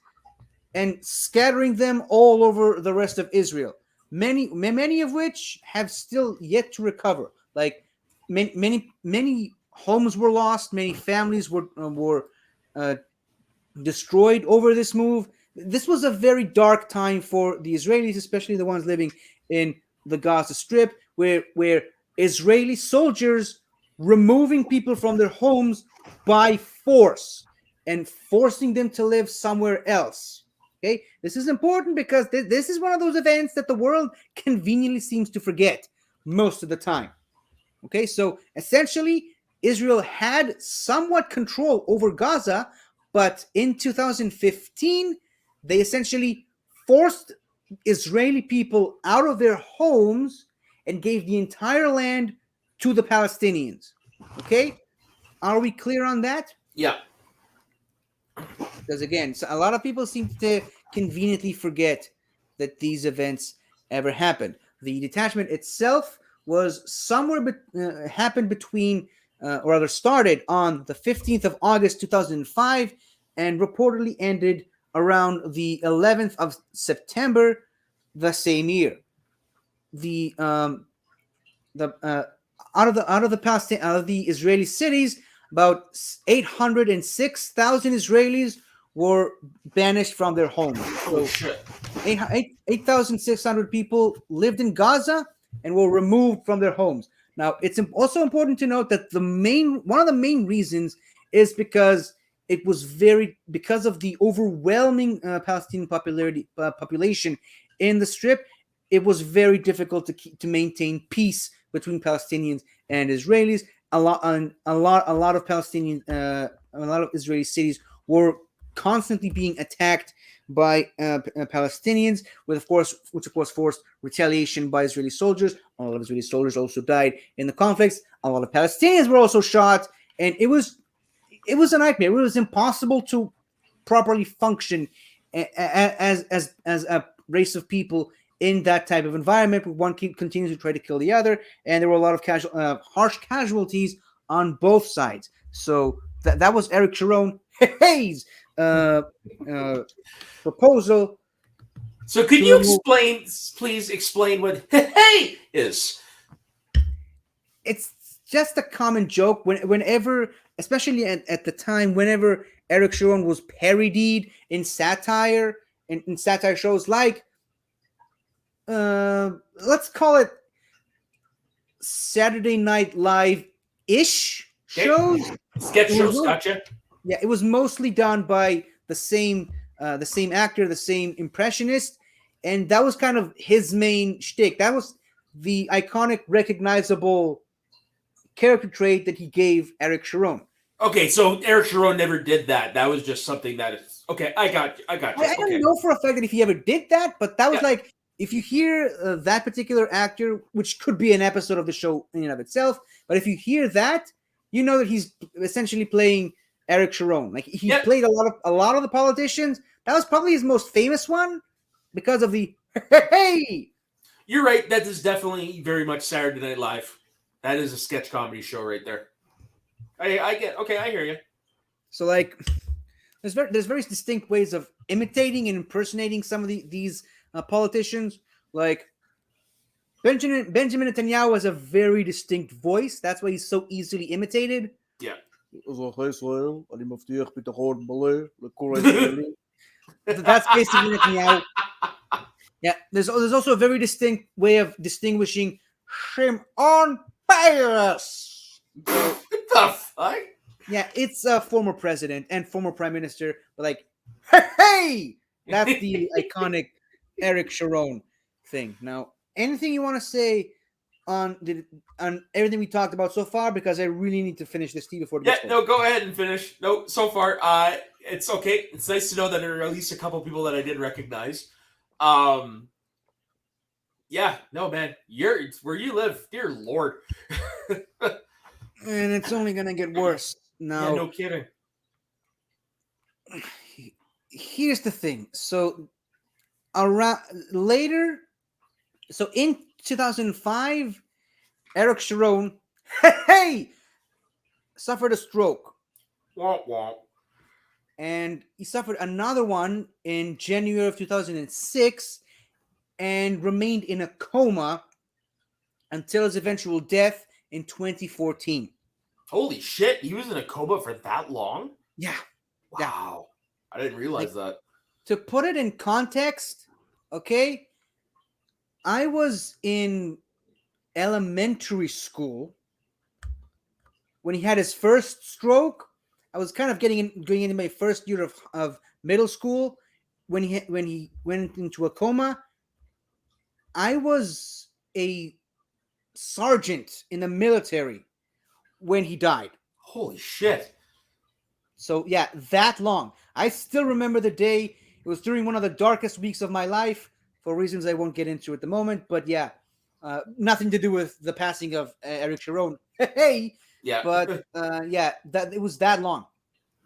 and scattering them all over the rest of Israel. Many of which have still yet to recover. Like many homes were lost, many families were uh, destroyed over this move. This was a very dark time for the Israelis, especially the ones living in the Gaza Strip, where Israeli soldiers removing people from their homes by force and forcing them to live somewhere else. Okay, this is important because this is one of those events that the world conveniently seems to forget most of the time. Okay, so essentially, Israel had somewhat control over Gaza, but in 2015, they essentially forced Israeli people out of their homes and gave the entire land to the Palestinians. Okay, are we clear on that? Yeah. Because again, so a lot of people seem to conveniently forget that these events ever happened. The detachment itself was happened between, or rather started on the 15th of August 2005 and reportedly ended around the 11th of September the same year. The out of the Israeli cities, about 806,000 Israelis were banished from their homes. Oh So shit. 8,600 people lived in Gaza and were removed from their homes. Now, it's also important to note that one of the main reasons is because because of the overwhelming Palestinian population in the Strip. It was very difficult to maintain peace between Palestinians and Israelis. A lot of a lot of Israeli cities were constantly being attacked by Palestinians, which of course forced retaliation by Israeli soldiers. A lot of Israeli soldiers also died in the conflicts. A lot of Palestinians were also shot, and it was a nightmare. It was impossible to properly function as a race of people in that type of environment. One continues to try to kill the other, and there were a lot of harsh casualties on both sides. So that was Eric Sharon Hayes' proposal. So could you please explain what hey is? It's just a common joke whenever, especially at the time, whenever Eric Sharon was parodied in satire, in satire shows like, let's call it Saturday Night Live ish Okay. shows. Sketch It was shows, gotcha. yeah, it was mostly done by the same actor, the same impressionist, and that was kind of his main shtick. That was the iconic, recognizable character trait that he gave Eric Sharon. Okay, so Eric Sharon never did that. That was just something that is okay. I got you. I don't Okay, know for a fact that if he ever did that, but that was yeah, like if you hear that particular actor, which could be an episode of the show in and of itself, but if you hear that, you know that he's essentially playing Eric Sharon. Like he yep. played a lot of the politicians. That was probably his most famous one because of the hey. You're right. That is definitely very much Saturday Night Live. That is a sketch comedy show right there. I get. Okay, I hear you. So like, there's very distinct ways of imitating and impersonating some of these politicians. Like Benjamin Netanyahu has a very distinct voice. That's why he's so easily imitated. Yeah. That's basically Netanyahu. Yeah, there's also a very distinct way of distinguishing Shimon Peres. What the fuck? Yeah, it's a former president and former prime minister, but like, hey, that's the iconic Eric Sharon thing. Now, anything you want to say on everything we talked about so far? Because I really need to finish this tea before. No, go ahead and finish. No, so far, it's okay. It's nice to know that there are at least a couple people that I did recognize. Yeah, no, man, it's where you live, dear Lord. And it's only gonna get worse. Now, yeah, no kidding. Here's the thing. So around later, so in 2005, Eric Sharon, hey, suffered a stroke. Womp womp. And he suffered another one in January of 2006 and remained in a coma until his eventual death in 2014. Holy shit, he was in a coma for that long? Yeah. Wow. I didn't realize that. To put it in context, okay, I was in elementary school when he had his first stroke. I was kind of going into my first year of middle school when he went into a coma. I was a sergeant in the military when he died. Holy shit. So yeah, that long. I still remember the day. It was during one of the darkest weeks of my life for reasons I won't get into at the moment. But yeah, nothing to do with the passing of Eric Sharon. Hey, yeah. But yeah, that it was that long.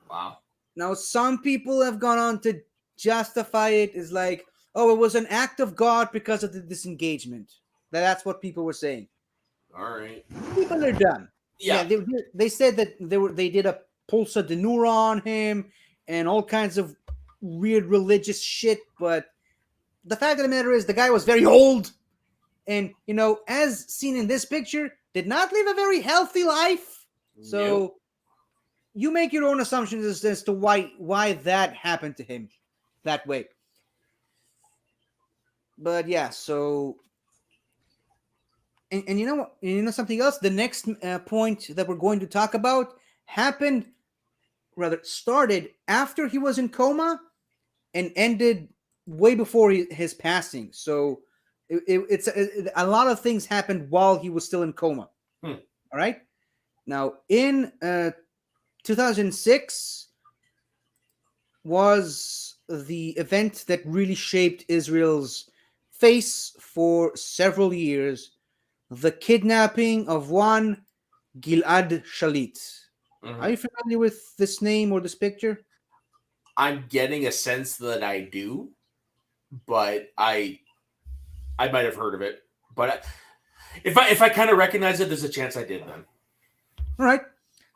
Wow. Now some people have gone on to justify it as like, oh, it was an act of God because of the disengagement. That's what people were saying. All right. People are dumb. Yeah. They said that they did a pulsar de Nura on him and all kinds of weird religious shit, but the fact of the matter is the guy was very old and, you know, as seen in this picture, did not live a very healthy life. So you make your own assumptions as to why that happened to him that way. But yeah, so and you know something else, the next point that we're going to talk about started after he was in coma and ended way before his passing. So it's a lot of things happened while he was still in coma. All right. Now in 2006 was the event that really shaped Israel's face for several years, the kidnapping of one Gilad Shalit. Mm-hmm. Are you familiar with this name or this picture? I'm getting a sense that I do, but I might have heard of it. But if I kind of recognize it, there's a chance I did then. All right.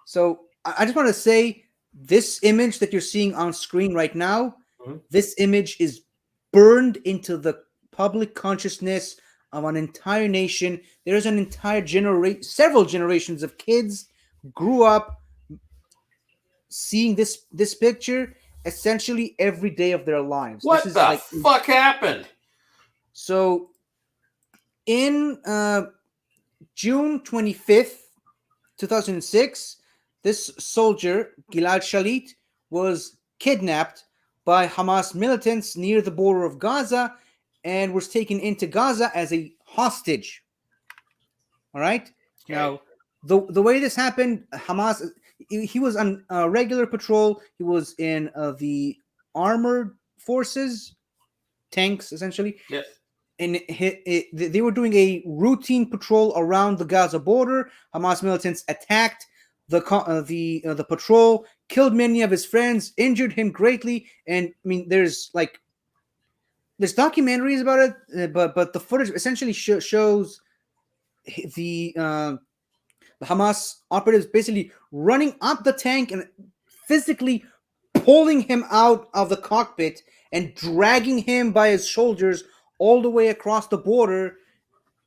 So I just want to say this image that you're seeing on screen right now, this image is burned into the public consciousness of an entire nation. There's an entire several generations of kids grew up seeing this picture essentially every day of their lives. This What is the like fuck happened? so in June 25th, 2006, this soldier, Gilad Shalit, was kidnapped by Hamas militants near the border of Gaza and was taken into Gaza as a hostage. All right. Okay. Now, the way this happened, Hamas, he was on regular patrol. He was in the armored forces, tanks essentially, Yes. and they were doing a routine patrol around the Gaza border. Hamas militants attacked the patrol, killed many of his friends, injured him greatly, and I mean, there's documentaries about it, but the footage essentially shows the the Hamas operatives basically running up the tank and physically pulling him out of the cockpit and dragging him by his shoulders all the way across the border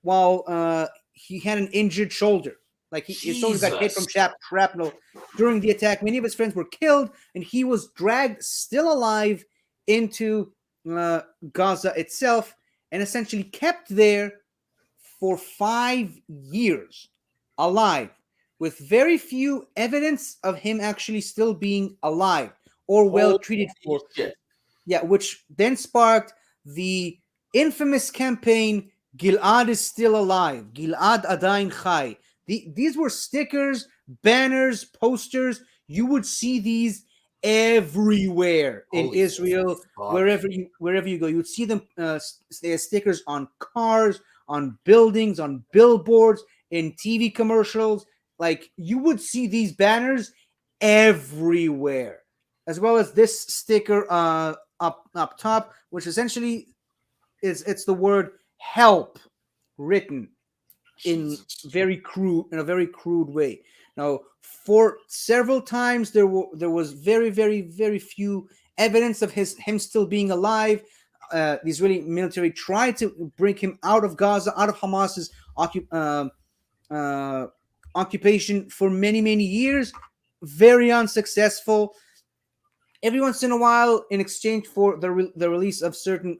while he had an injured shoulder. Like his shoulder got hit from Jesus. shrapnel during the attack. Many of his friends were killed, and he was dragged still alive into Gaza itself and essentially kept there for 5 years alive, with very few evidence of him actually still being alive or well Holy treated for. shit. Yeah, which then sparked the infamous campaign Gilad is still alive, Gilad Adain Chai. These were stickers, banners, posters. You would see these everywhere in Holy Israel, fuck. wherever you go. You would see them stickers on cars, on buildings, on billboards, in TV commercials. Like you would see these banners everywhere, as well as this sticker up top, which essentially it's the word help written in Jesus. a very crude way. Now, for several times there was very few evidence of him still being alive. The Israeli military tried to bring him out of Gaza, out of Hamas's uh, occupation for many years. Very unsuccessful. Every once in a while, in exchange for the release of certain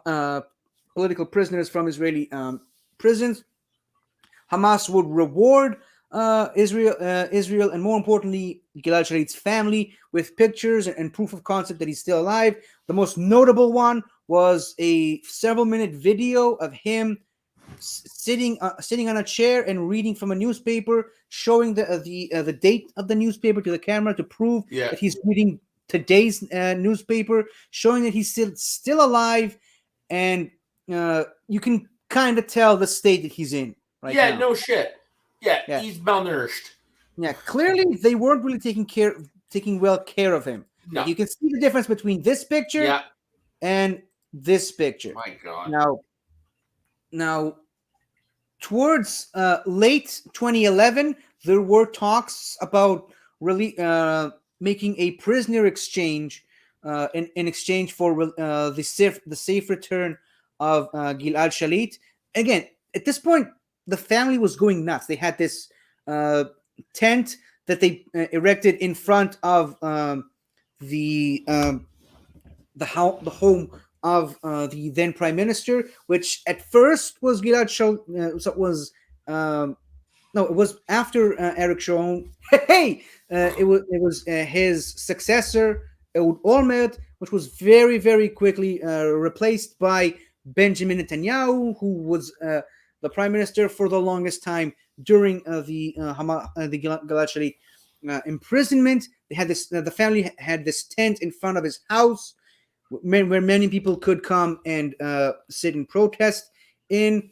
uh, political prisoners from Israeli prisons, Hamas would reward Israel, and more importantly, Gilad Sharit's family with pictures and proof of concept that he's still alive. The most notable one was a several-minute video of him sitting on a chair and reading from a newspaper, showing the date of the newspaper to the camera to prove Yeah. that he's reading today's newspaper, showing that he's still alive, and you can kind of tell the state that he's in right Yeah, now. no shit. Yeah, Yeah, he's malnourished. yeah. Clearly, they weren't really taking well care of him. No. Like you can see the difference between this picture Yeah. and this picture. My God. Now, towards late 2011, there were talks about really making a prisoner exchange in exchange for the safe return of Gilad Shalit. Again, at this point, the family was going nuts. They had this uh, tent that they erected in front of the the home of the then prime minister, which at first was Gilad Shalit. Was no, it was after Eric Sharon. Hey, it was his successor Ehud Olmert, which was very quickly replaced by Benjamin Netanyahu, who was the prime minister for the longest time during the Gilad Shalit imprisonment. They had this. The family had this tent in front of his house where many people could come and sit and protest in.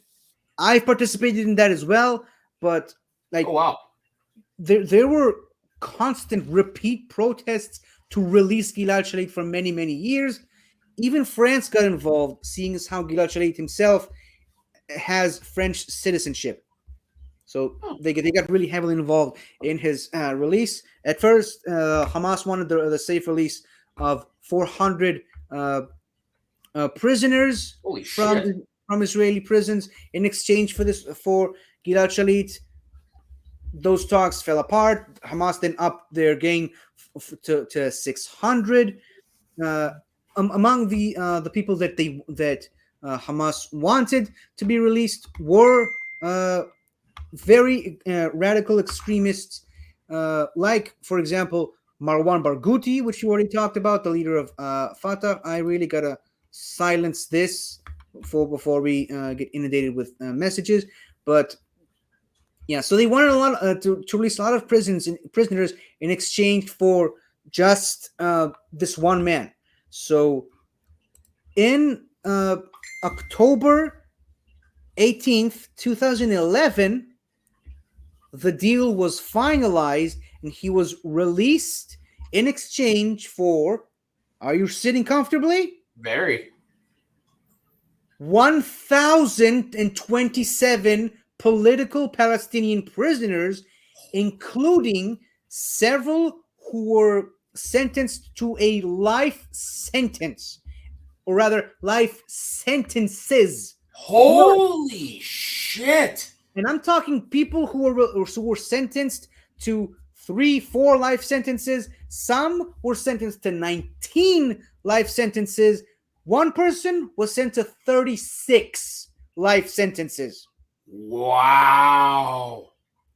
I participated in that as well, but Oh, like wow. there were constant repeat protests to release Gilad Shalit for many years. Even France got involved, seeing as how Gilad Shalit himself has French citizenship. So Oh, they got really heavily involved in his release. At first, Hamas wanted the safe release of 400 prisoners holy from shit. Israeli prisons in exchange for Gilad Shalit. those talks fell apart. Hamas then upped their gang to 600. Uh, Among the people that Hamas wanted to be released were uh, very radical extremists, like, for example, Marwan Barghouti, which you already talked about, the leader of Fatah. I really gotta silence this before we get inundated with messages. But yeah, so they wanted a lot to release a lot of prisoners in exchange for just this one man. So in October 18th, 2011, the deal was finalized and he was released in exchange for, are you sitting comfortably? Very. 1,027 political Palestinian prisoners, including several who were sentenced to a life sentence, or rather, life sentences. Holy shit! And I'm talking people who were sentenced to 3, 4 life sentences. Some were sentenced to 19 life sentences. One person was sent to 36 life sentences. Wow.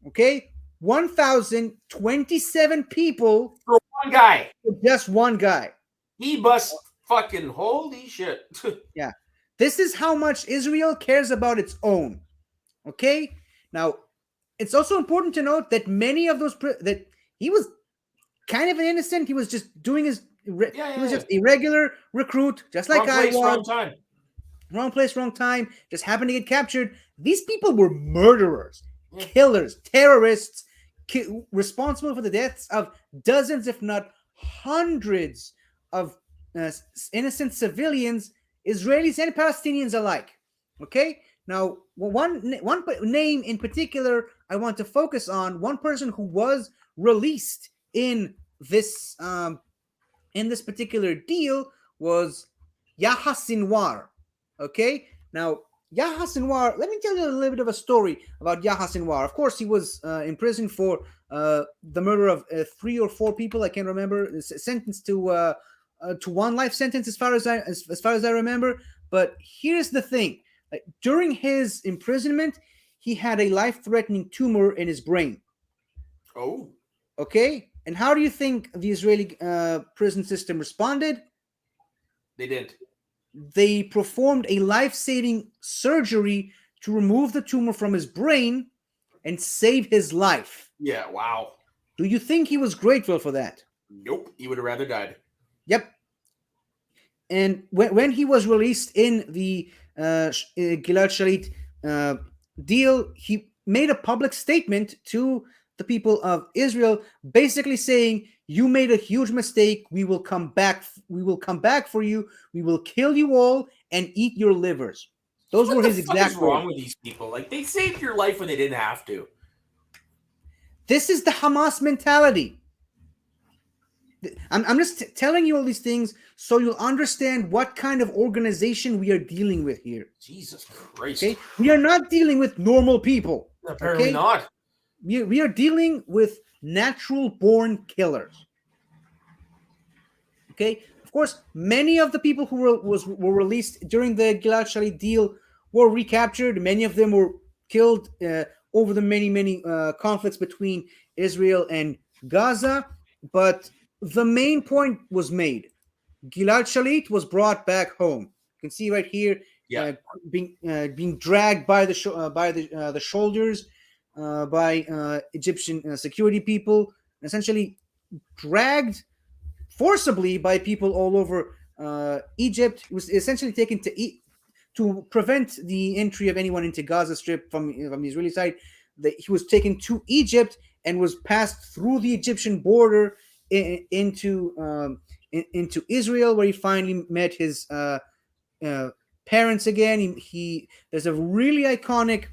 Okay? 1,027 people For one guy. for just one guy. He must fucking holy shit. Yeah. This is how much Israel cares about its own. Okay? Now, it's also important to note that many of those that he was kind of an innocent. He was just doing his. He was just a regular recruit, just like Wrong place, I was. wrong time. Wrong place, wrong time. Just happened to get captured. These people were murderers, Yeah. killers, terrorists, responsible for the deaths of dozens, if not hundreds, of innocent civilians, Israelis and Palestinians alike. Okay. Now, one name in particular I want to focus on. One person who was released this in this particular deal was Yahya Sinwar. Okay, now Yahya Sinwar. Let me tell you a little bit of a story about Yahya Sinwar. Of course, he was in prison for the murder of 3 or 4 people. I can't remember. Sentenced to one life sentence, as far as I remember. But here's the thing: during his imprisonment, he had a life-threatening tumor in his brain. Oh. Okay, and how do you think the Israeli prison system responded? They didn't. They performed a life-saving surgery to remove the tumor from his brain and save his life. Yeah, wow. Do you think he was grateful for that? Nope. He would have rather died. Yep. And when he was released in the Gilad Shalit deal, he made a public statement to the people of Israel, basically saying, "You made a huge mistake. We will come back. We will come back for you. We will kill you all and eat your livers." Those What were the his fuck exact is wrong words. with these people? Like, they saved your life when they didn't have to. This is the Hamas mentality. I'm just telling you all these things so you'll understand what kind of organization we are dealing with here. Jesus Christ. Okay, we are not dealing with normal people. Apparently Okay, not. we are dealing with natural born killers. Okay, of course, many of the people who were released during the Gilad Shalit deal were recaptured. Many of them were killed over the many conflicts between Israel and Gaza. But the main point was made. Gilad Shalit was brought back home. You can see right here, Yeah. being dragged by the shoulders by Egyptian security people, essentially dragged forcibly by people all over Egypt. It was essentially taken to prevent the entry of anyone into Gaza Strip from the Israeli side. He was taken to Egypt and was passed through the Egyptian border into Israel, where he finally met his parents again. There's a really iconic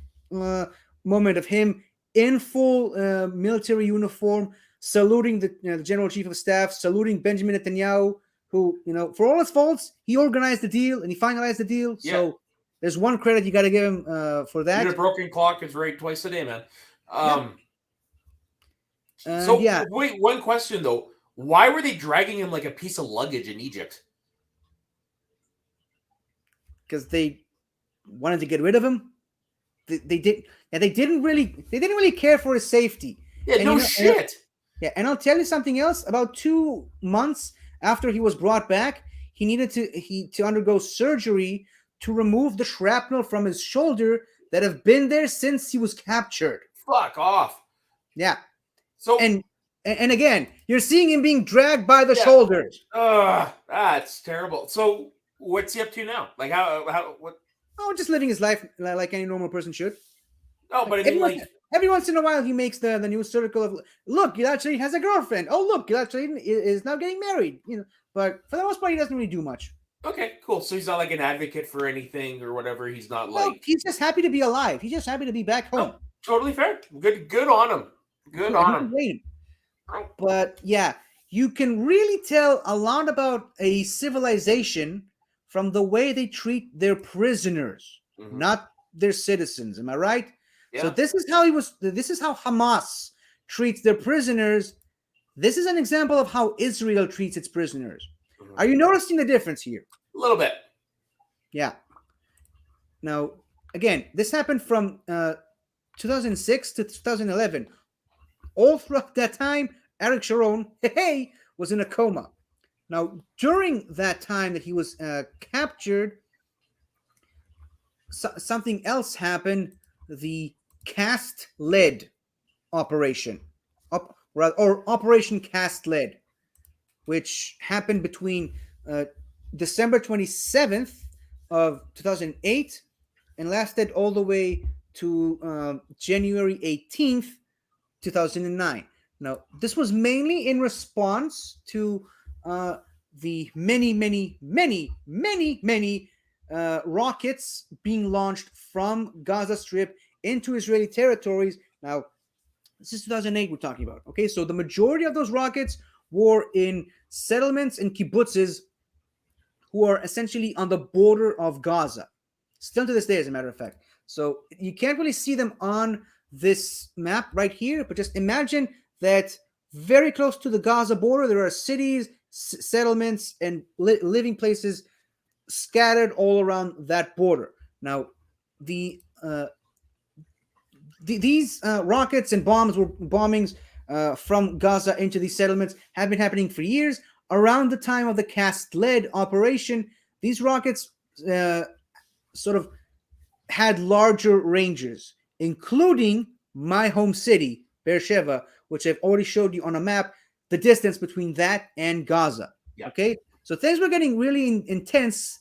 moment of him in full military uniform, saluting the general chief of staff, saluting Benjamin Netanyahu, who, for all his faults, he organized the deal and he finalized the deal. Yeah. So there's one credit you got to give him for that. Even a broken clock is right twice a day, man. Yeah. And So yeah, wait, one question though. Why were they dragging him like a piece of luggage in Egypt? because they wanted to get rid of him. They did. Yeah, they didn't really care for his safety. Yeah, And you no know, shit. yeah, and I'll tell you something else. About 2 months after he was brought back, he needed to undergo surgery to remove the shrapnel from his shoulder that have been there since he was captured. Fuck off. Yeah, So and and again, you're seeing him being dragged by the yeah, shoulders. that's terrible. So what's he up to now? Like how what? Oh, just living his life like any normal person should. No, Like but I mean like every once in a while, he makes the news circle of, look, Gilad Shalit has a girlfriend. Oh, look, Gilad Shalit is now getting married. You know, but for the most part, he doesn't really do much. okay, cool. So he's not like an advocate for anything or whatever. He's not No, like he's just happy to be alive. He's just happy to be back home. no, totally fair. Good on him. Good And on who him. can blame him? But yeah, you can really tell a lot about a civilization from the way they treat their prisoners, Mhm. not their citizens. Am I right? So Yeah. this is how he was. This is how Hamas treats their prisoners. This is an example of how Israel treats its prisoners. Mhm. Are you noticing the difference here? A little bit. Yeah. Now, again, this happened from 2006 to 2011. All throughout that time, Eric Sharon, hey, was in a coma. Now, during that time that he was captured, something else happened. The cast lead operation, or Operation Cast Lead, which happened between uh, December 27th of 2008 and lasted all the way to January 18th, 2009. Now, this was mainly in response to uh, the many rockets being launched from Gaza Strip into Israeli territories. Now, this is 2008 we're talking about. Okay, so the majority of those rockets were in settlements and kibbutzes who are essentially on the border of Gaza. Still to this day, as a matter of fact. So you can't really see them on this map right here, but just imagine that very close to the Gaza border, there are cities, settlements, and living places scattered all around that border. Now, these rockets and bombings from Gaza into these settlements have been happening for years. Around the time of the Cast Lead operation, these rockets sort of had larger ranges, including my home city, Beersheba, which I've already showed you on a map, the distance between that and Gaza. Yeah. Okay, so things were getting really intense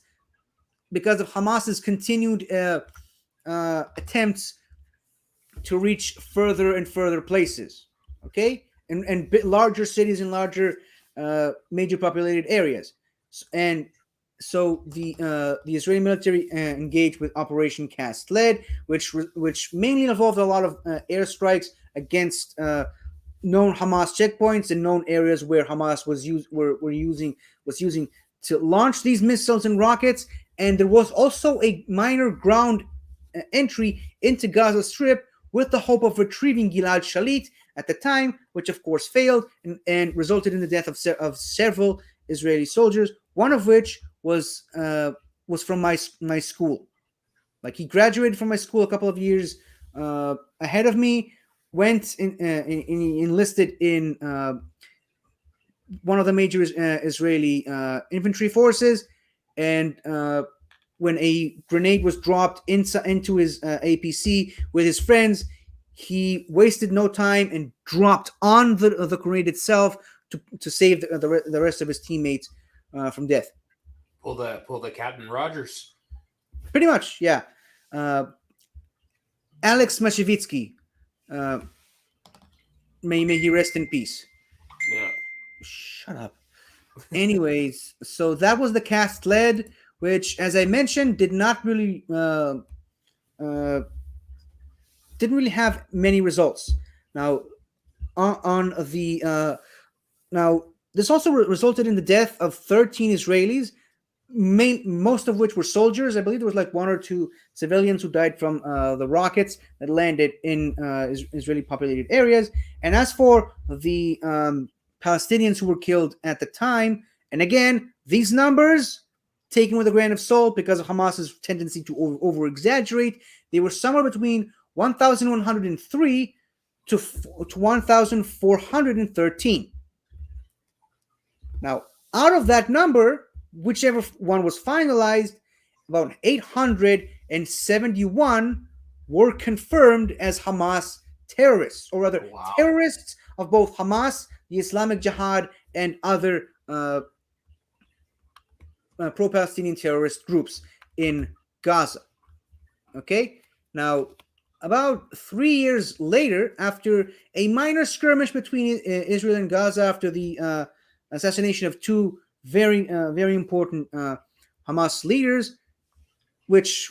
because of Hamas's continued attempts to reach further and further places. Okay, and larger cities and larger major populated areas, and so the Israeli military engaged with Operation Cast Lead, which mainly involved a lot of airstrikes against known Hamas checkpoints and known areas where Hamas was using to launch these missiles and rockets. And there was also a minor ground entry into Gaza Strip with the hope of retrieving Gilad Shalit at the time, which of course failed and resulted in the death of several Israeli soldiers. One of which was from my school. Like, he graduated from my school a couple of years ahead of me. Went enlisted in one of the major Israeli infantry forces, and when a grenade was dropped into his APC with his friends, he wasted no time and dropped on the grenade itself to save the rest of his teammates from death. Pull the Captain Rogers. Pretty much, yeah. Uh, Alex Mashevitsky, uh, may he rest in peace. Yeah. Shut up. Anyways, so that was the Cast Lead, which, as I mentioned, uh, didn't really have many results. Now, on the now this also resulted in the death of 13 Israelis, most of which were soldiers. I believe there was like one or two civilians who died from the rockets that landed in Israeli populated areas. And as for the Palestinians who were killed at the time, and again, these numbers taken with a grain of salt because of Hamas's tendency to over exaggerate, they were somewhere between 1,103 to 1,413. Now, out of that number, whichever one was finalized, about 871 were confirmed as Hamas terrorists, or rather, Wow. terrorists of both Hamas, the Islamic Jihad, and other pro-Palestinian terrorist groups in Gaza. Okay, now about 3 years later, after a minor skirmish between Israel and Gaza after the assassination of two very important Hamas leaders,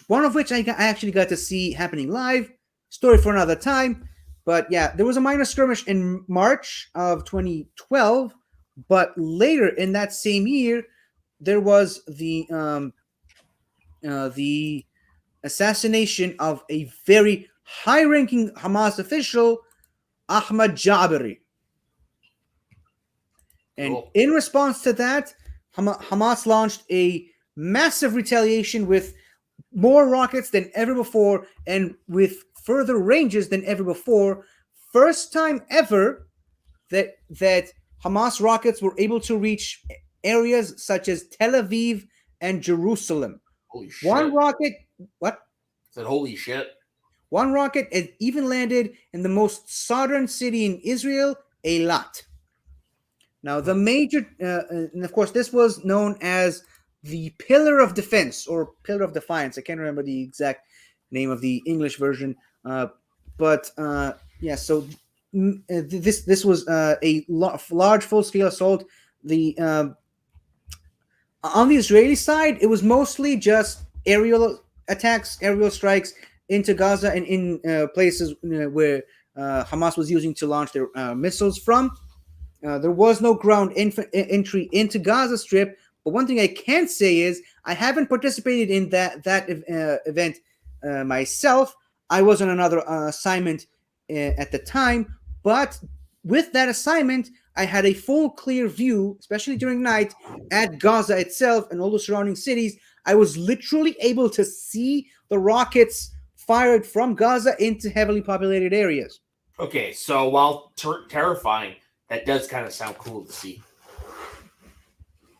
one of which I actually got to see happening live. Story for another time. But yeah, there was a minor skirmish in March of 2012. But later in that same year, there was the assassination of a very high-ranking Hamas official, Ahmad Jabari. And Cool. in response to that, Hamas launched a massive retaliation with more rockets than ever before and with further ranges than ever before. First time ever that Hamas rockets were able to reach areas such as Tel Aviv and Jerusalem. Holy shit. One rocket, what? Said holy shit. One rocket it even landed in the most southern city in Israel, Eilat. Now, the major, and of course, this was known as the Pillar of Defense or Pillar of Defiance. I can't remember the exact name of the English version, but yeah. So this was a large, full-scale assault. On the Israeli side, it was mostly just aerial attacks, aerial strikes into Gaza and in places where Hamas was using to launch their missiles from. There was no ground entry into Gaza Strip, but one thing I can say is I haven't participated in that event myself. I was on another assignment at the time, but with that assignment, I had a full clear view, especially during night, at Gaza itself and all the surrounding cities. I was literally able to see the rockets fired from Gaza into heavily populated areas. Okay, so while terrifying, that does kind of sound cool to see.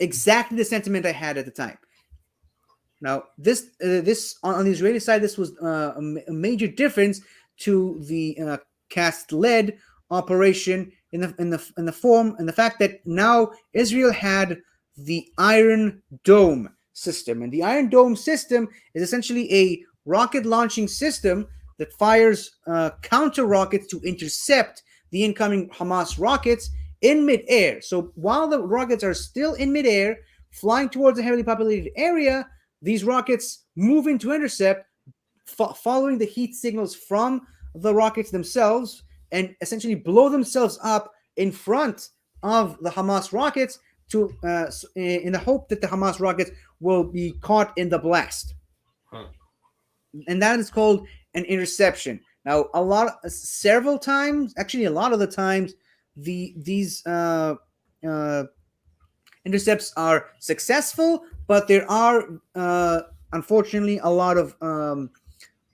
Exactly the sentiment I had at the time. Now, this on the Israeli side, this was a major difference to the cast-led operation in the fact that now Israel had the Iron Dome system, and the Iron Dome system is essentially a rocket launching system that fires counter rockets to intercept the incoming Hamas rockets in midair. So while the rockets are still in midair, flying towards a heavily populated area, these rockets move into intercept, following the heat signals from the rockets themselves, and essentially blow themselves up in front of the Hamas rockets to in the hope that the Hamas rockets will be caught in the blast. And that is called an interception. Now, several times, actually a lot of the times, these intercepts are successful, but there are unfortunately a lot of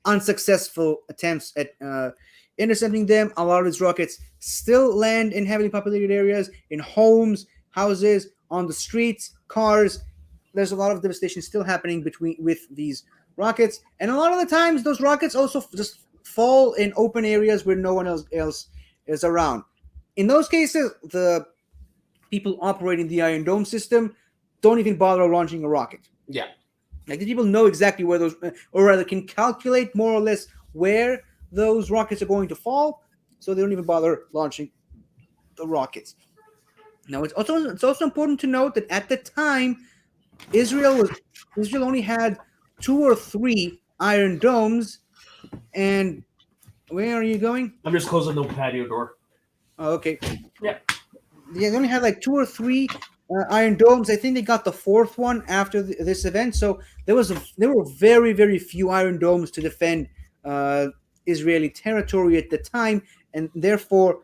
unsuccessful attempts at intercepting them. A lot of these rockets still land in heavily populated areas, in homes, houses, on the streets, cars. There's a lot of devastation still happening with these rockets, and a lot of the times those rockets also just fall in open areas where no one else is around. In those cases, the people operating the Iron Dome system don't even bother launching a rocket. Yeah. Like, the people know exactly where those, or rather can calculate more or less where those rockets are going to fall, so they don't even bother launching the rockets. Now, it's also important to note that at the time, Israel only had 2 or 3 Iron Domes, and where are you going? I'm just closing the patio door. Oh, okay. Yeah. They only had like 2 or 3 Iron Domes. I think they got the fourth one after this event. So there were very very few Iron Domes to defend uh, Israeli territory at the time, and therefore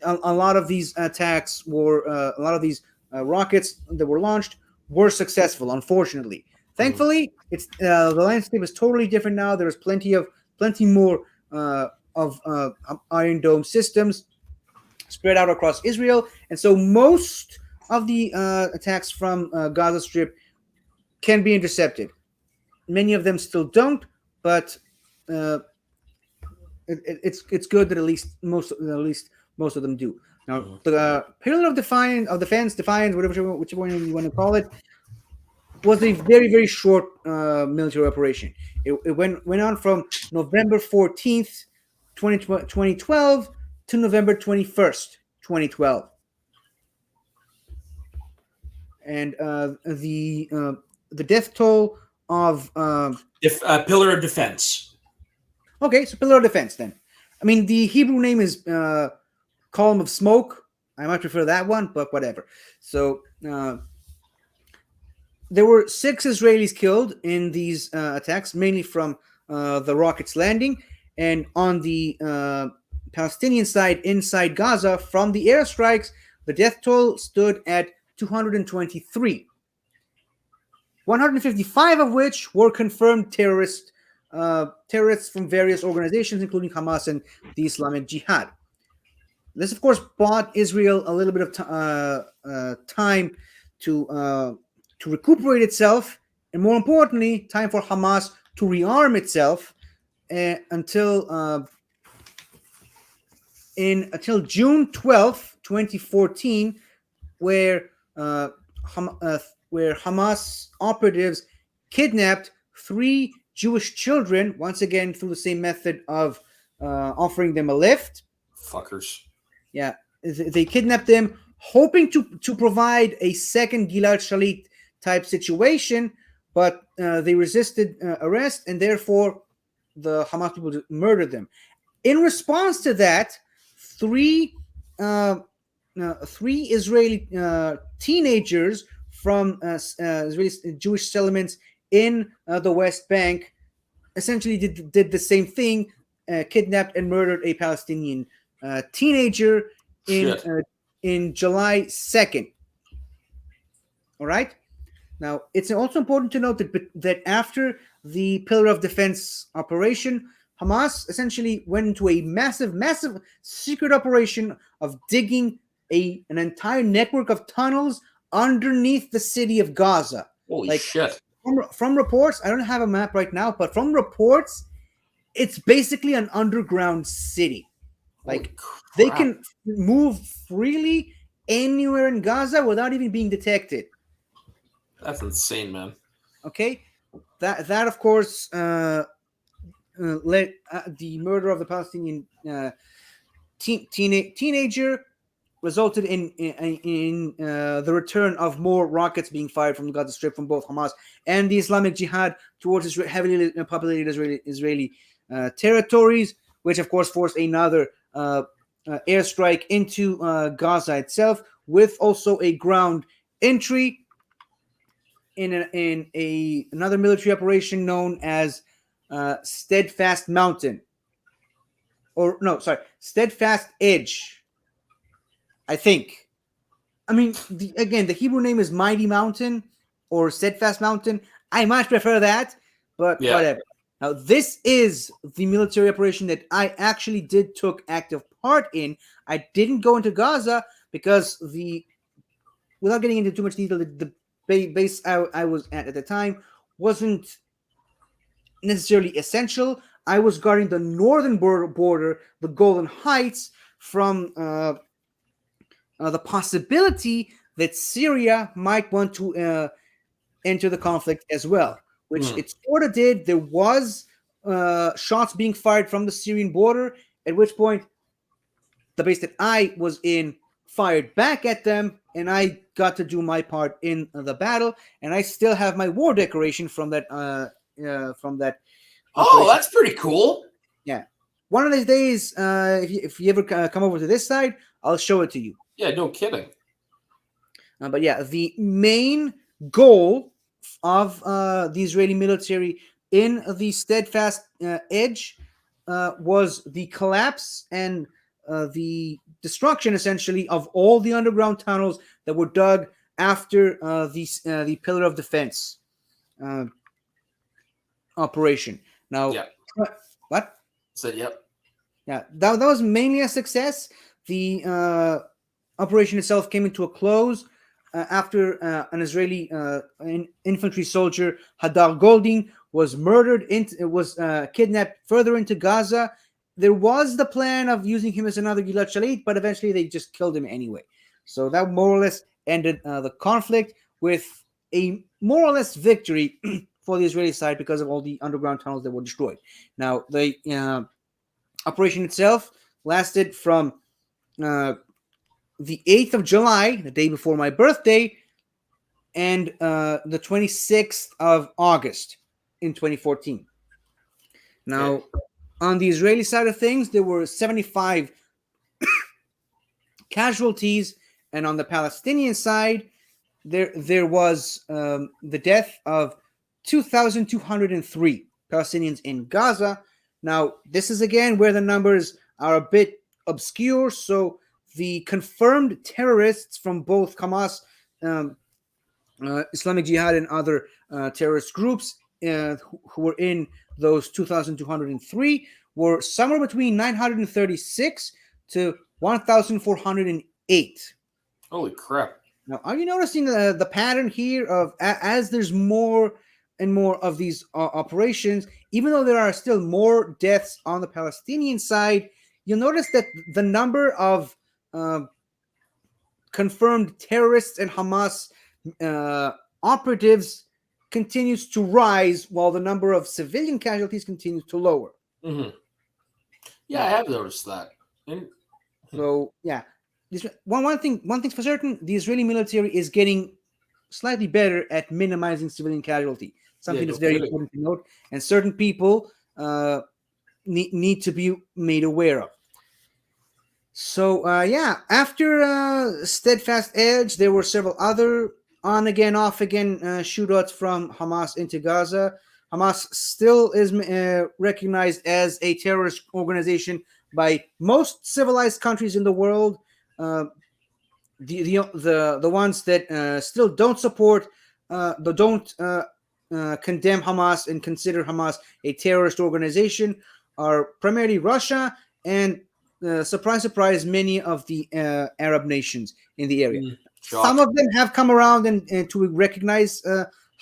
a lot of these attacks were a lot of these rockets that were launched were successful. Unfortunately, Mhm. thankfully, it's the landscape is totally different now. There's plenty more of Iron Dome systems spread out across Israel, and so most of the attacks from Gaza Strip can be intercepted. Many of them still don't, but uh, it's good that at least most of them do. Now, Mhm. the Pillar of Defiance, of Defense, Defiance, whichever one you want to call it, was a very very short military operation. It went on from November 14th, 2012 to November 21st, 2012, and the death toll of Pillar of defense. okay, so Pillar of Defense then. I mean, the Hebrew name is Column of Smoke. I might prefer that one, but whatever. So there were 6 Israelis killed in these attacks, mainly from the rockets landing, and on the Palestinian side inside Gaza from the airstrikes, the death toll stood at 223. 155 of which were confirmed terrorists from various organizations, including Hamas and the Islamic Jihad. This, of course, bought Israel a little bit of time to recuperate itself, and more importantly, time for Hamas to rearm itself until June 12th, 2014, where uh, where Hamas operatives kidnapped 3 Jewish children, once again through the same method of offering them a lift. Fuckers. Yeah, they kidnapped them, hoping to provide a second Gilad Shalit type situation, but they resisted arrest, and therefore the Hamas people murdered them. In response to that, three uh, three Israeli teenagers from Israeli Jewish settlements in the West Bank essentially did the same thing, kidnapped and murdered a Palestinian teenager in Shit. uh, in July 2nd. All right. Now, it's also important to note that after the Pillar of Defense operation, Hamas essentially went into a massive secret operation of digging an entire network of tunnels underneath the city of Gaza. Holy Like shit. from reports, I don't have a map right now, but from reports, it's basically an underground city. Holy Like they crap. can move freely anywhere in Gaza without even being detected. That's insane, man. Okay, that of course led the murder of the Palestinian teenager resulted in the return of more rockets being fired from the Gaza Strip from both Hamas and the Islamic Jihad towards heavily populated Israeli territories, which of course forced another airstrike into Gaza itself, with also a ground entry in another military operation known as Steadfast Mountain, or no, sorry, Steadfast Edge, I think. I mean, again, the Hebrew name is Mighty Mountain or Steadfast Mountain. I much prefer that, but Yeah. whatever. Now, this is the military operation that I actually did took active part in. I didn't go into Gaza because without getting into too much detail, the base I was at the time wasn't necessarily essential. I was guarding the northern border, the Golan Heights, from the possibility that Syria might want to enter the conflict as well, which Mm. it sort of did. There was shots being fired from the Syrian border, at which point the base that I was in fired back at them, and I got to do my part in the battle. And I still have my war decoration from that Oh, operation. that's pretty cool. Yeah, one of these days, if you ever come over to this side, I'll show it to you. Yeah, no kidding. But yeah, the main goal of the Israeli military in the steadfast edge was the collapse and the destruction, essentially, of all the underground tunnels that were dug after the Pillar of Defense uh, operation. Now, Yeah. what? Said yep. Yeah, that was mainly a success. The operation itself came into a close after an Israeli infantry soldier, Hadar Goldin, was murdered. Was kidnapped further into Gaza. There was the plan of using him as another Gilad Shalit, but eventually they just killed him anyway. So that more or less ended the conflict with a more or less victory for the Israeli side because of all the underground tunnels that were destroyed. Now, the operation itself lasted from the 8th of July, the day before my birthday, and the 26th of August in 2014. Now, Okay. on the Israeli side of things, there were 75 casualties, and on the Palestinian side, there was the death of 2,203 Palestinians in Gaza. Now, this is again where the numbers are a bit obscure. So the confirmed terrorists from both Hamas, Islamic Jihad, and other terrorist groups who were in those 2,203 were somewhere between 936 to 1,408. Holy crap. Now, are you noticing the pattern here of as there's more and more of these operations, even though there are still more deaths on the Palestinian side, you'll notice that the number of uh, confirmed terrorists and Hamas operatives continues to rise while the number of civilian casualties continues to lower. Mm-hmm. Yeah, I have noticed that. And So yeah, one thing's for certain: the Israeli military is getting slightly better at minimizing civilian casualty. yeah, Something no that's very kidding. important to note, and certain people need to be made aware of. So yeah, after Steadfast Edge, there were several other on again, off again shootouts from Hamas into Gaza. Hamas still is recognized as a terrorist organization by most civilized countries in the world. Uh, the ones that still don't support, don't condemn Hamas and consider Hamas a terrorist organization are primarily Russia and, surprise, surprise, many of the Arab nations in the area. Some Shock. of them have come around and to recognize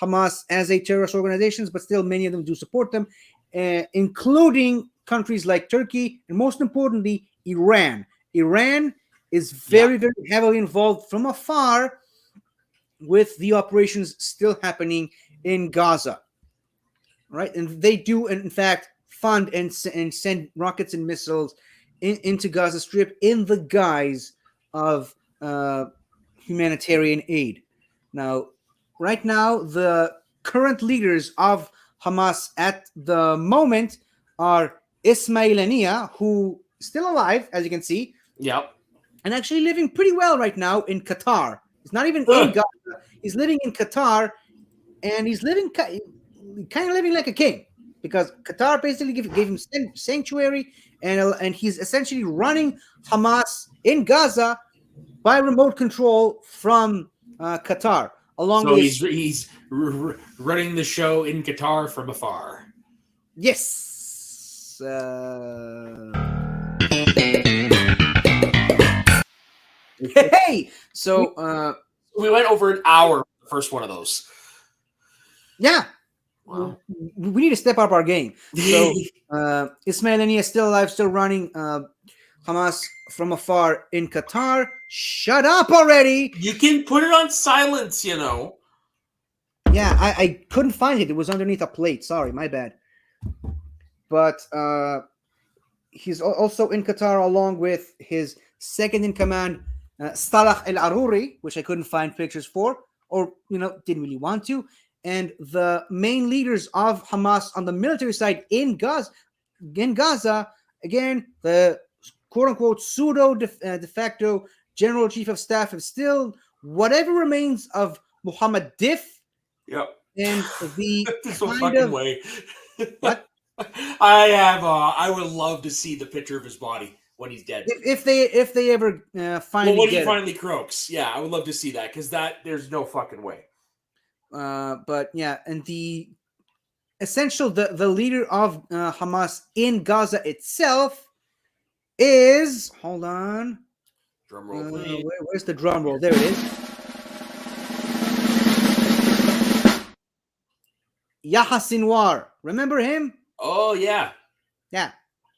Hamas as a terrorist organization, but still many of them do support them, including countries like Turkey and, most importantly, Iran. Iran is Yeah. very, very heavily involved from afar with the operations still happening in Gaza, right? And they do, in fact, fund and send rockets and missiles into Gaza Strip in the guise of humanitarian aid. Now, right now, the current leaders of Hamas at the moment are Ismail Haniyeh, who is still alive, as you can see, Yep. and actually living pretty well right now in Qatar. He's not even in Gaza. He's living in Qatar, and he's living kind of living like a king because Qatar basically gave him sanctuary, and he's essentially running Hamas in Gaza by remote control from Qatar, along So with he's running the show in Qatar from afar. yes. Hey, so We went over an hour for the first one of those. yeah, Wow. we need to step up our game. So Ismail Haniyeh is still alive, still running Hamas from afar in Qatar. Shut up already! You can put it on silence, you know. Yeah, I couldn't find it. It was underneath a plate. Sorry, my bad. But he's also in Qatar along with his second in command, Salah El Aruri, which I couldn't find pictures for, or didn't really want to. And the main leaders of Hamas on the military side in Gaza, again, the quote unquote pseudo de facto general chief of staff is still whatever remains of Muhammad Diff Yep. and the There's no kind fucking of way. what I would love to see the picture of his body when he's dead. if they ever Well, finally when he get him. finally croaks, yeah, I would love to see that because there's no fucking way. But yeah, and the essential the leader of Hamas in Gaza itself is hold on. Drum roll, please. Where's the drum roll? There it is. Yahya Sinwar. Remember him? Oh yeah, Yeah,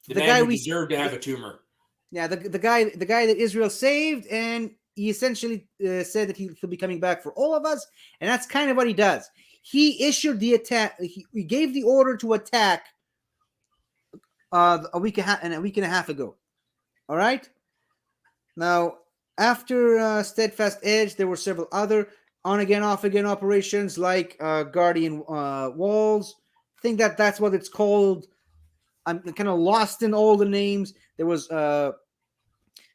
the the man guy who we deserved to have a tumor. yeah the guy that Israel saved, and he essentially said that he'll be coming back for all of us, and that's kind of what he does. He issued the attack. He gave the order to attack a week and a half ago. All right. Now, after Steadfast Edge, there were several other on again, off again operations like Guardian Walls. I think that's what it's called. I'm kind of lost in all the names. There was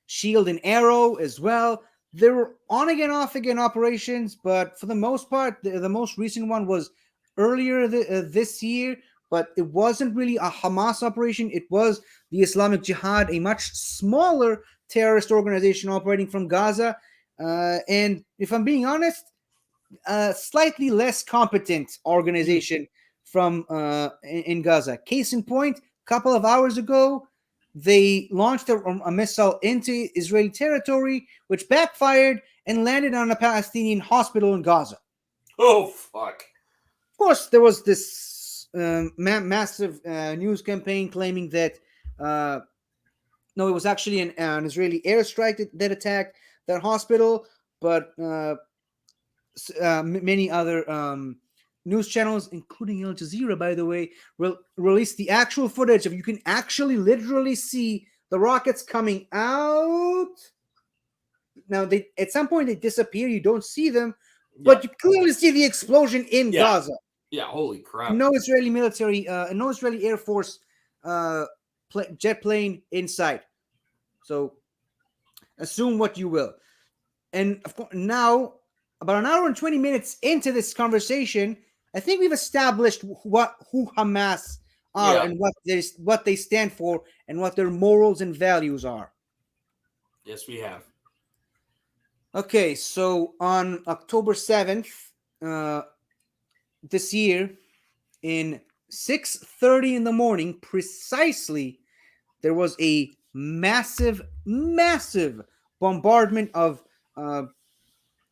Shield and Arrow as well. There were on again, off again operations, but for the most part, the most recent one was earlier this year. But it wasn't really a Hamas operation. It was the Islamic Jihad, a much smaller terrorist organization operating from Gaza. And if I'm being honest, a slightly less competent organization from in Gaza. Case in point, a couple of hours ago, they launched a missile into Israeli territory, which backfired and landed on a Palestinian hospital in Gaza. Oh fuck! Of course, there was this massive news campaign claiming that no, it was actually an Israeli airstrike that attacked that hospital, but many other news channels, including Al Jazeera, by the way, released the actual footage of you can actually literally see the rockets coming out. Now, they at some point they disappear. You don't see them, but you clearly see the explosion in Gaza. Yeah, holy crap! No Israeli military, no Israeli Air Force jet plane inside. So assume what you will. And of course, now about an hour and 20 minutes into this conversation, I think we've established who Hamas are and what they stand for and what their morals and values are. Yes, we have. Okay, so on October 7th, this year, in 6:30 in the morning, precisely, there was a massive bombardment of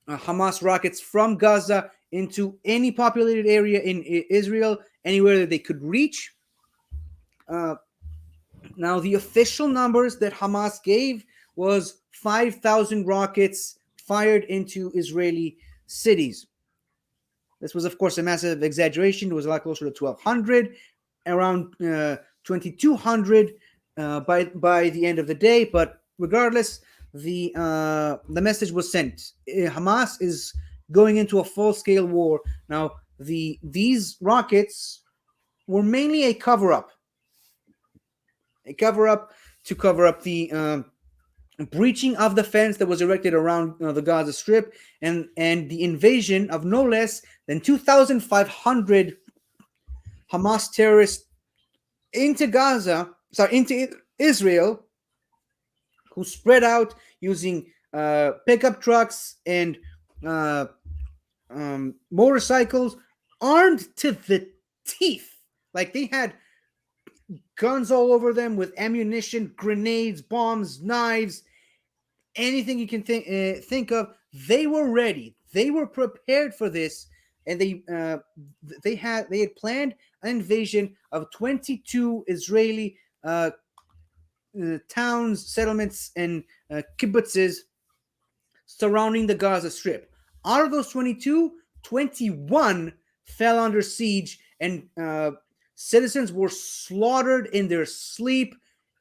Hamas rockets from Gaza into any populated area in Israel, anywhere that they could reach. Now, the official numbers that Hamas gave was 5,000 rockets fired into Israeli cities. This was, of course, a massive exaggeration. It was a lot closer to 1,200, around 2,200 by the end of the day. But regardless, the message was sent. Hamas is going into a full-scale war. Now, these rockets were mainly a cover-up. To cover up the breaching of the fence that was erected around the Gaza Strip and the invasion of no less than 2,500 Hamas terrorists into Israel, who spread out using pickup trucks and motorcycles, armed to the teeth. Like they had guns all over them with ammunition, grenades, bombs, knives, anything you can think of. They were ready. They were prepared for this, and they had planned an invasion of 22 Israeli towns, settlements, and kibbutzes surrounding the Gaza Strip. Out of those 22, 21 fell under siege, and citizens were slaughtered in their sleep,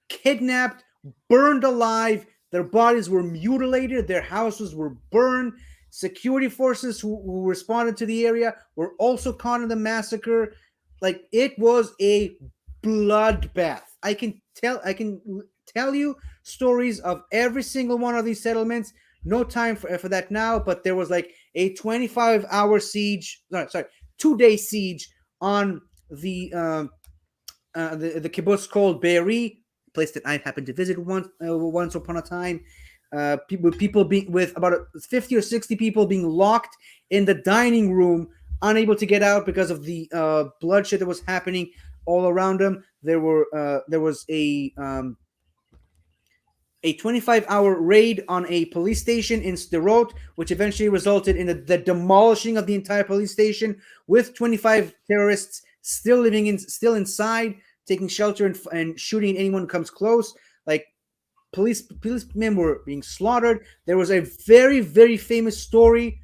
kidnapped, burned alive. Their bodies were mutilated. Their houses were burned. Security forces who responded to the area were also caught in the massacre. Like, it was a bloodbath. I can tell you stories of every single one of these settlements. No time for that now, but there was like a 25-hour siege. Sorry, 2-day siege on the kibbutz called Be'eri, place that I happened to visit once upon a time. People being with about 50 or 60 people being locked in the dining room, unable to get out because of the bloodshed that was happening all around them. There was a 25-hour raid on a police station in Sderot, which eventually resulted in the demolishing of the entire police station, with 25 terrorists still inside, taking shelter and shooting anyone who comes close. Like policemen were being slaughtered. There was a very very famous story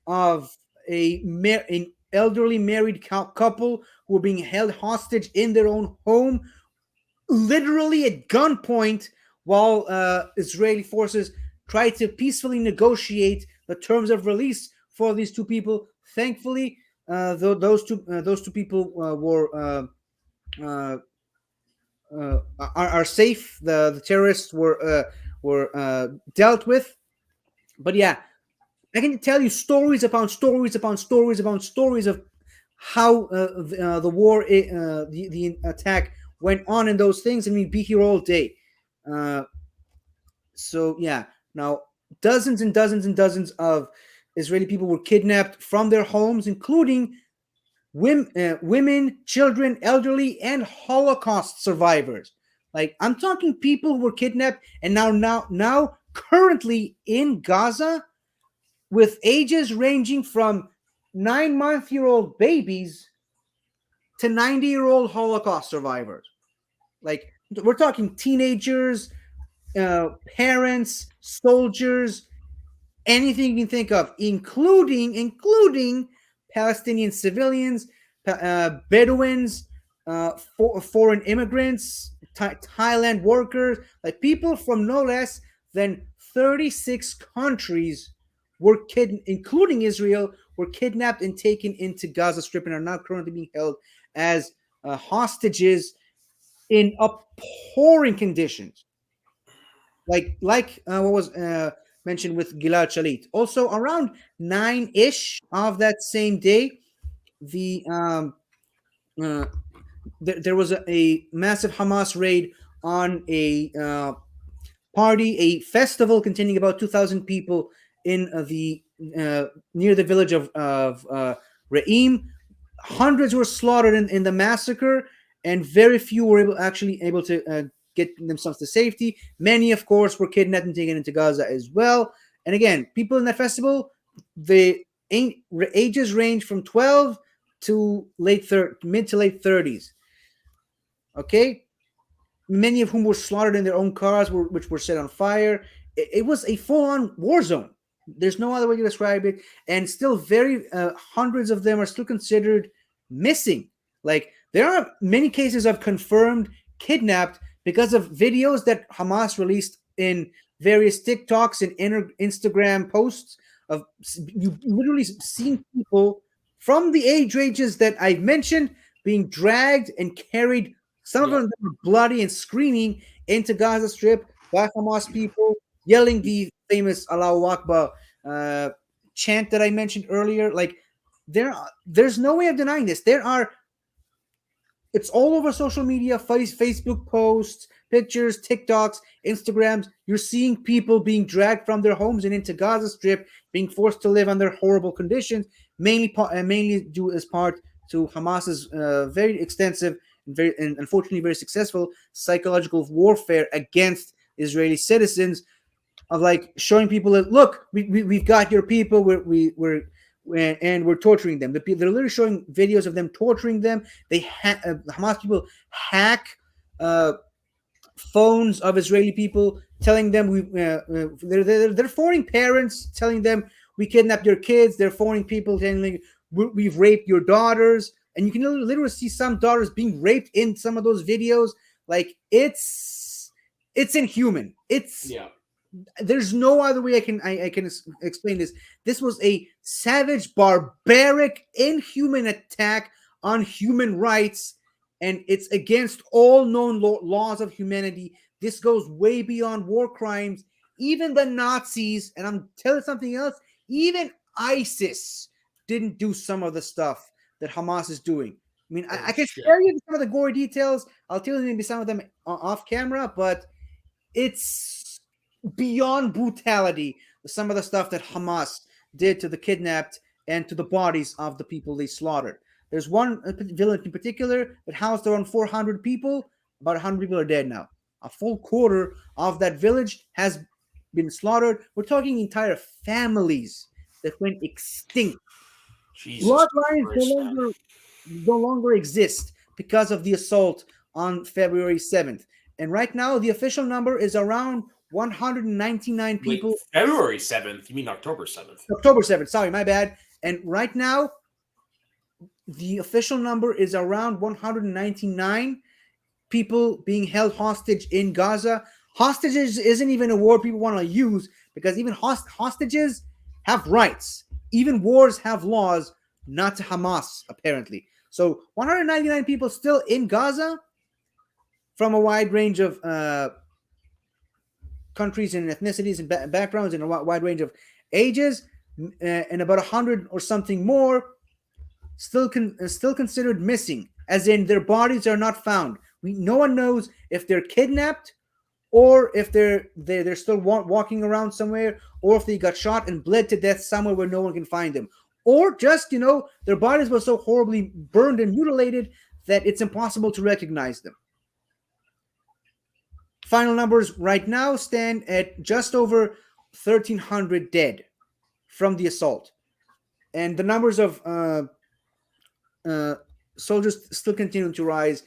of an elderly married couple who were being held hostage in their own home, literally at gunpoint, while Israeli forces tried to peacefully negotiate the terms of release for these two people. Thankfully, those two people uh, are safe. The terrorists were dealt with. But yeah, I can tell you stories upon stories upon stories upon stories of how the war, the attack went on in those things, and we'd be here all day. Uh, so yeah, now dozens and dozens and dozens of Israeli people were kidnapped from their homes, including women, children, elderly, and Holocaust survivors. Like I'm talking people who were kidnapped and now currently in Gaza, with ages ranging from 9-month-year-old babies to 90-year-old Holocaust survivors. Like we're talking teenagers, parents, soldiers, anything you can think of, including Palestinian civilians, Bedouins, foreign immigrants, Thailand workers, like people from no less than 36 countries including Israel, were kidnapped and taken into Gaza Strip and are now currently being held as hostages in appalling conditions. What was mentioned with Gilad Shalit. Also, around 9-ish of that same day, the uh, there was a massive Hamas raid on a a festival containing about 2,000 people in the near the village of Re'im. Hundreds were slaughtered in the massacre, and very few were able to get themselves to safety. Many, of course, were kidnapped and taken into Gaza as well. And again, people in that festival, the ages range from 12 to mid to late 30s. Okay, many of whom were slaughtered in their own cars, which were set on fire. It was a full-on war zone. There's no other way to describe it. And still, very hundreds of them are still considered missing. Like there are many cases of confirmed kidnapped because of videos that Hamas released in various TikToks and Instagram posts of you literally seen people from the age ranges that I've mentioned being dragged and carried, some of Yeah. them were bloody and screaming, into Gaza Strip by Hamas people, yelling the famous Allahu Akbar uh, chant that I mentioned earlier. Like there's no way of denying this. It's all over social media, Facebook posts, pictures, TikToks, Instagrams. You're seeing people being dragged from their homes and into Gaza Strip, being forced to live under horrible conditions, mainly due as part to Hamas's very extensive and unfortunately very successful psychological warfare against Israeli citizens, of like showing people that look, we've got your people, we're torturing them. They're literally showing videos of them torturing them. Hamas people hack uh, phones of Israeli people, telling them they're phoning parents, telling them we kidnapped your kids. They're phoning people telling them we've raped your daughters, and you can literally see some daughters being raped in some of those videos. Like it's inhuman. Yeah. There's no other way I can explain this. This was a savage, barbaric, inhuman attack on human rights, and it's against all known laws of humanity. This goes way beyond war crimes, Even the Nazis, and I'm telling something else, even ISIS didn't do some of the stuff that Hamas is doing. I mean, Holy I can shit. share you some of the gory details. I'll tell you maybe some of them off camera, but it's beyond brutality. Some of the stuff that Hamas did to the kidnapped and to the bodies of the people they slaughtered. There's one village in particular that housed around 400 people. About 100 people are dead now. A full quarter of that village has been slaughtered. We're talking entire families that went extinct. Jesus Bloodlines Christ, man. no longer exist because of the assault on February 7th. And right now, the official number is around 199 Wait, people. February 7th? You mean October 7th? October 7th, sorry, my bad. And right now, the official number is around 199 people being held hostage in Gaza. Hostages isn't even a word people want to use because even hostages have rights. Even wars have laws, not to Hamas, apparently. So 199 people still in Gaza from a wide range of countries and ethnicities and backgrounds and a wide range of ages, and about 100 or something more still considered missing, as in their bodies are not found. No one knows if they're kidnapped or if they're still walking around somewhere, or if they got shot and bled to death somewhere where no one can find them, or just their bodies were so horribly burned and mutilated that it's impossible to recognize them. Final numbers right now stand at just over 1,300 dead from the assault, and the numbers of uh, soldiers still continue to rise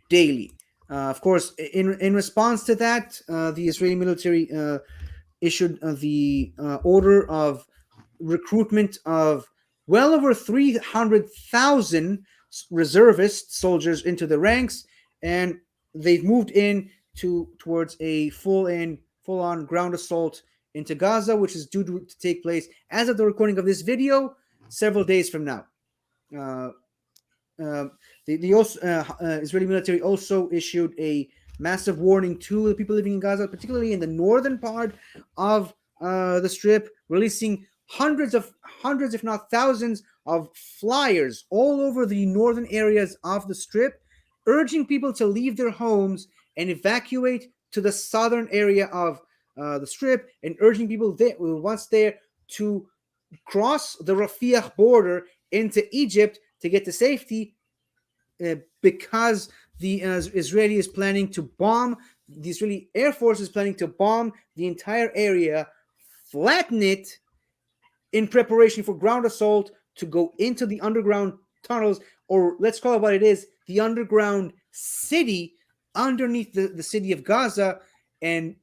daily. Of course, in response to that, the Israeli military issued the order of recruitment of well over 300,000 reservist soldiers into the ranks, and they've moved in towards a full on ground assault into Gaza, which is due to take place as of the recording of this video several days from now. Uh, uh, the Israeli military also issued a massive warning to the people living in Gaza, particularly in the northern part of the Strip, releasing hundreds, if not thousands, of flyers all over the northern areas of the Strip, urging people to leave their homes and evacuate to the southern area of the Strip, and urging people there, once there, to cross the Rafah border into Egypt to get to safety, because the Israeli is planning to bomb, the Israeli Air Force is planning to bomb the entire area, flatten it in preparation for ground assault to go into the underground tunnels, or let's call it what it is, the underground city underneath the city of Gaza, and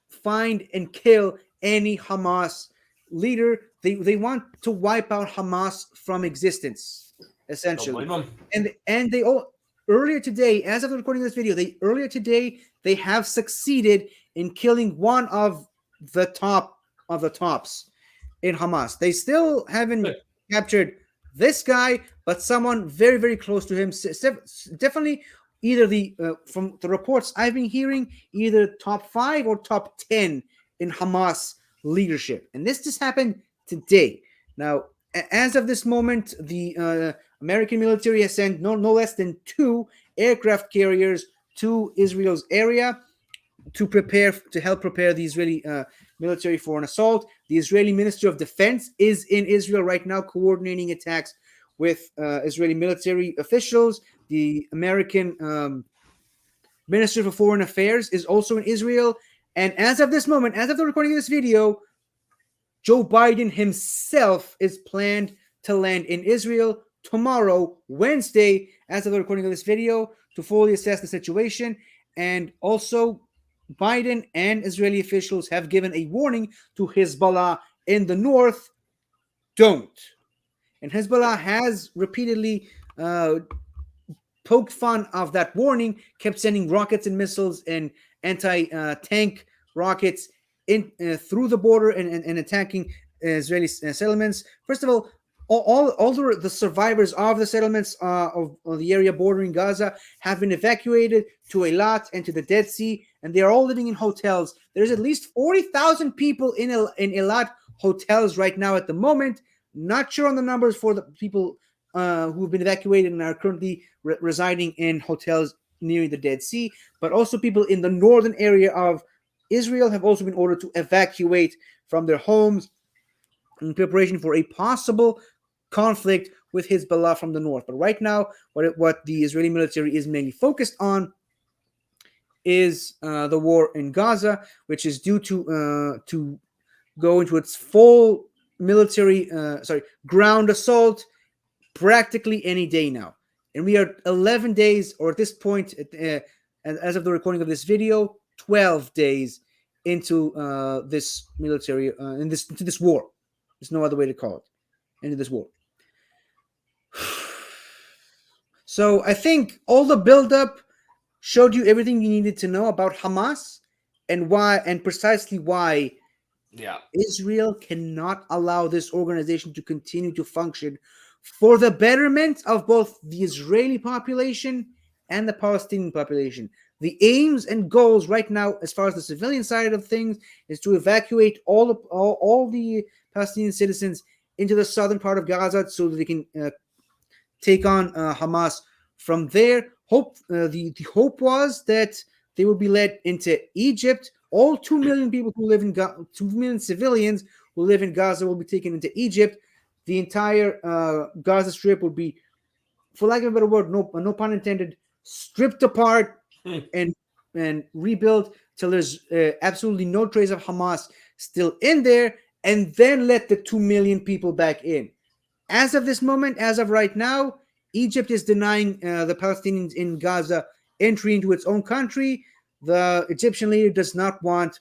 find and kill any Hamas leader. They want to wipe out Hamas from existence, Don't essentially. blame them. And they all earlier today, as of the recording of this video, they have succeeded in killing one of the tops in Hamas. They still haven't Good. captured this guy, but someone very, very close to him. Definitely, either from the reports I've been hearing, either top 5 or top 10 in Hamas leadership. And this just happened today. Now, as of this moment, the American military has sent no less than 2 aircraft carriers to Israel's area to help prepare the Israeli military for an assault. The Israeli Ministry of Defense is in Israel right now, coordinating attacks with Israeli military officials. The American Ministry for Foreign Affairs is also in Israel. And as of this moment, as of the recording of this video, Joe Biden himself is planned to land in Israel tomorrow, Wednesday, as of the recording of this video, to fully assess the situation. And also, Biden and Israeli officials have given a warning to Hezbollah in the north: don't. And Hezbollah has repeatedly poked fun of that warning, kept sending rockets and missiles and anti-tank rockets in through the border and attacking Israeli settlements. First of all, all the survivors of the settlements of the area bordering Gaza have been evacuated to Eilat and to the Dead Sea, and they are all living in hotels. There's at least 40,000 people in Eilat hotels right now at the moment. Not sure on the numbers for the people who've been evacuated and are currently residing in hotels near the Dead Sea, but also people in the northern area of Israel have also been ordered to evacuate from their homes in preparation for a possible conflict with Hezbollah from the north. But right now, what the Israeli military is mainly focused on is the war in Gaza, which is due to go into its full military, ground assault practically any day now. And we are 11 days, or at this point, as of the recording of this video, 12 days into this military, into this war. There's no other way to call it. Into this war. So I think all the buildup showed you everything you needed to know about Hamas and why, and precisely why Israel cannot allow this organization to continue to function for the betterment of both the Israeli population and the Palestinian population. The aims and goals right now, as far as the civilian side of things, is to evacuate all the Palestinian citizens into the southern part of Gaza so that they can take on Hamas from there. The hope was that they would be led into Egypt. All 2 million people who live in 2 million civilians who live in Gaza will be taken into Egypt. The entire Gaza Strip would be, for lack of a better word, no pun intended, stripped apart and rebuilt till there's absolutely no trace of Hamas still in there, and then let the 2 million people back in. As of this moment, as of right now, Egypt is denying the Palestinians in Gaza entry into its own country. The Egyptian leader does not want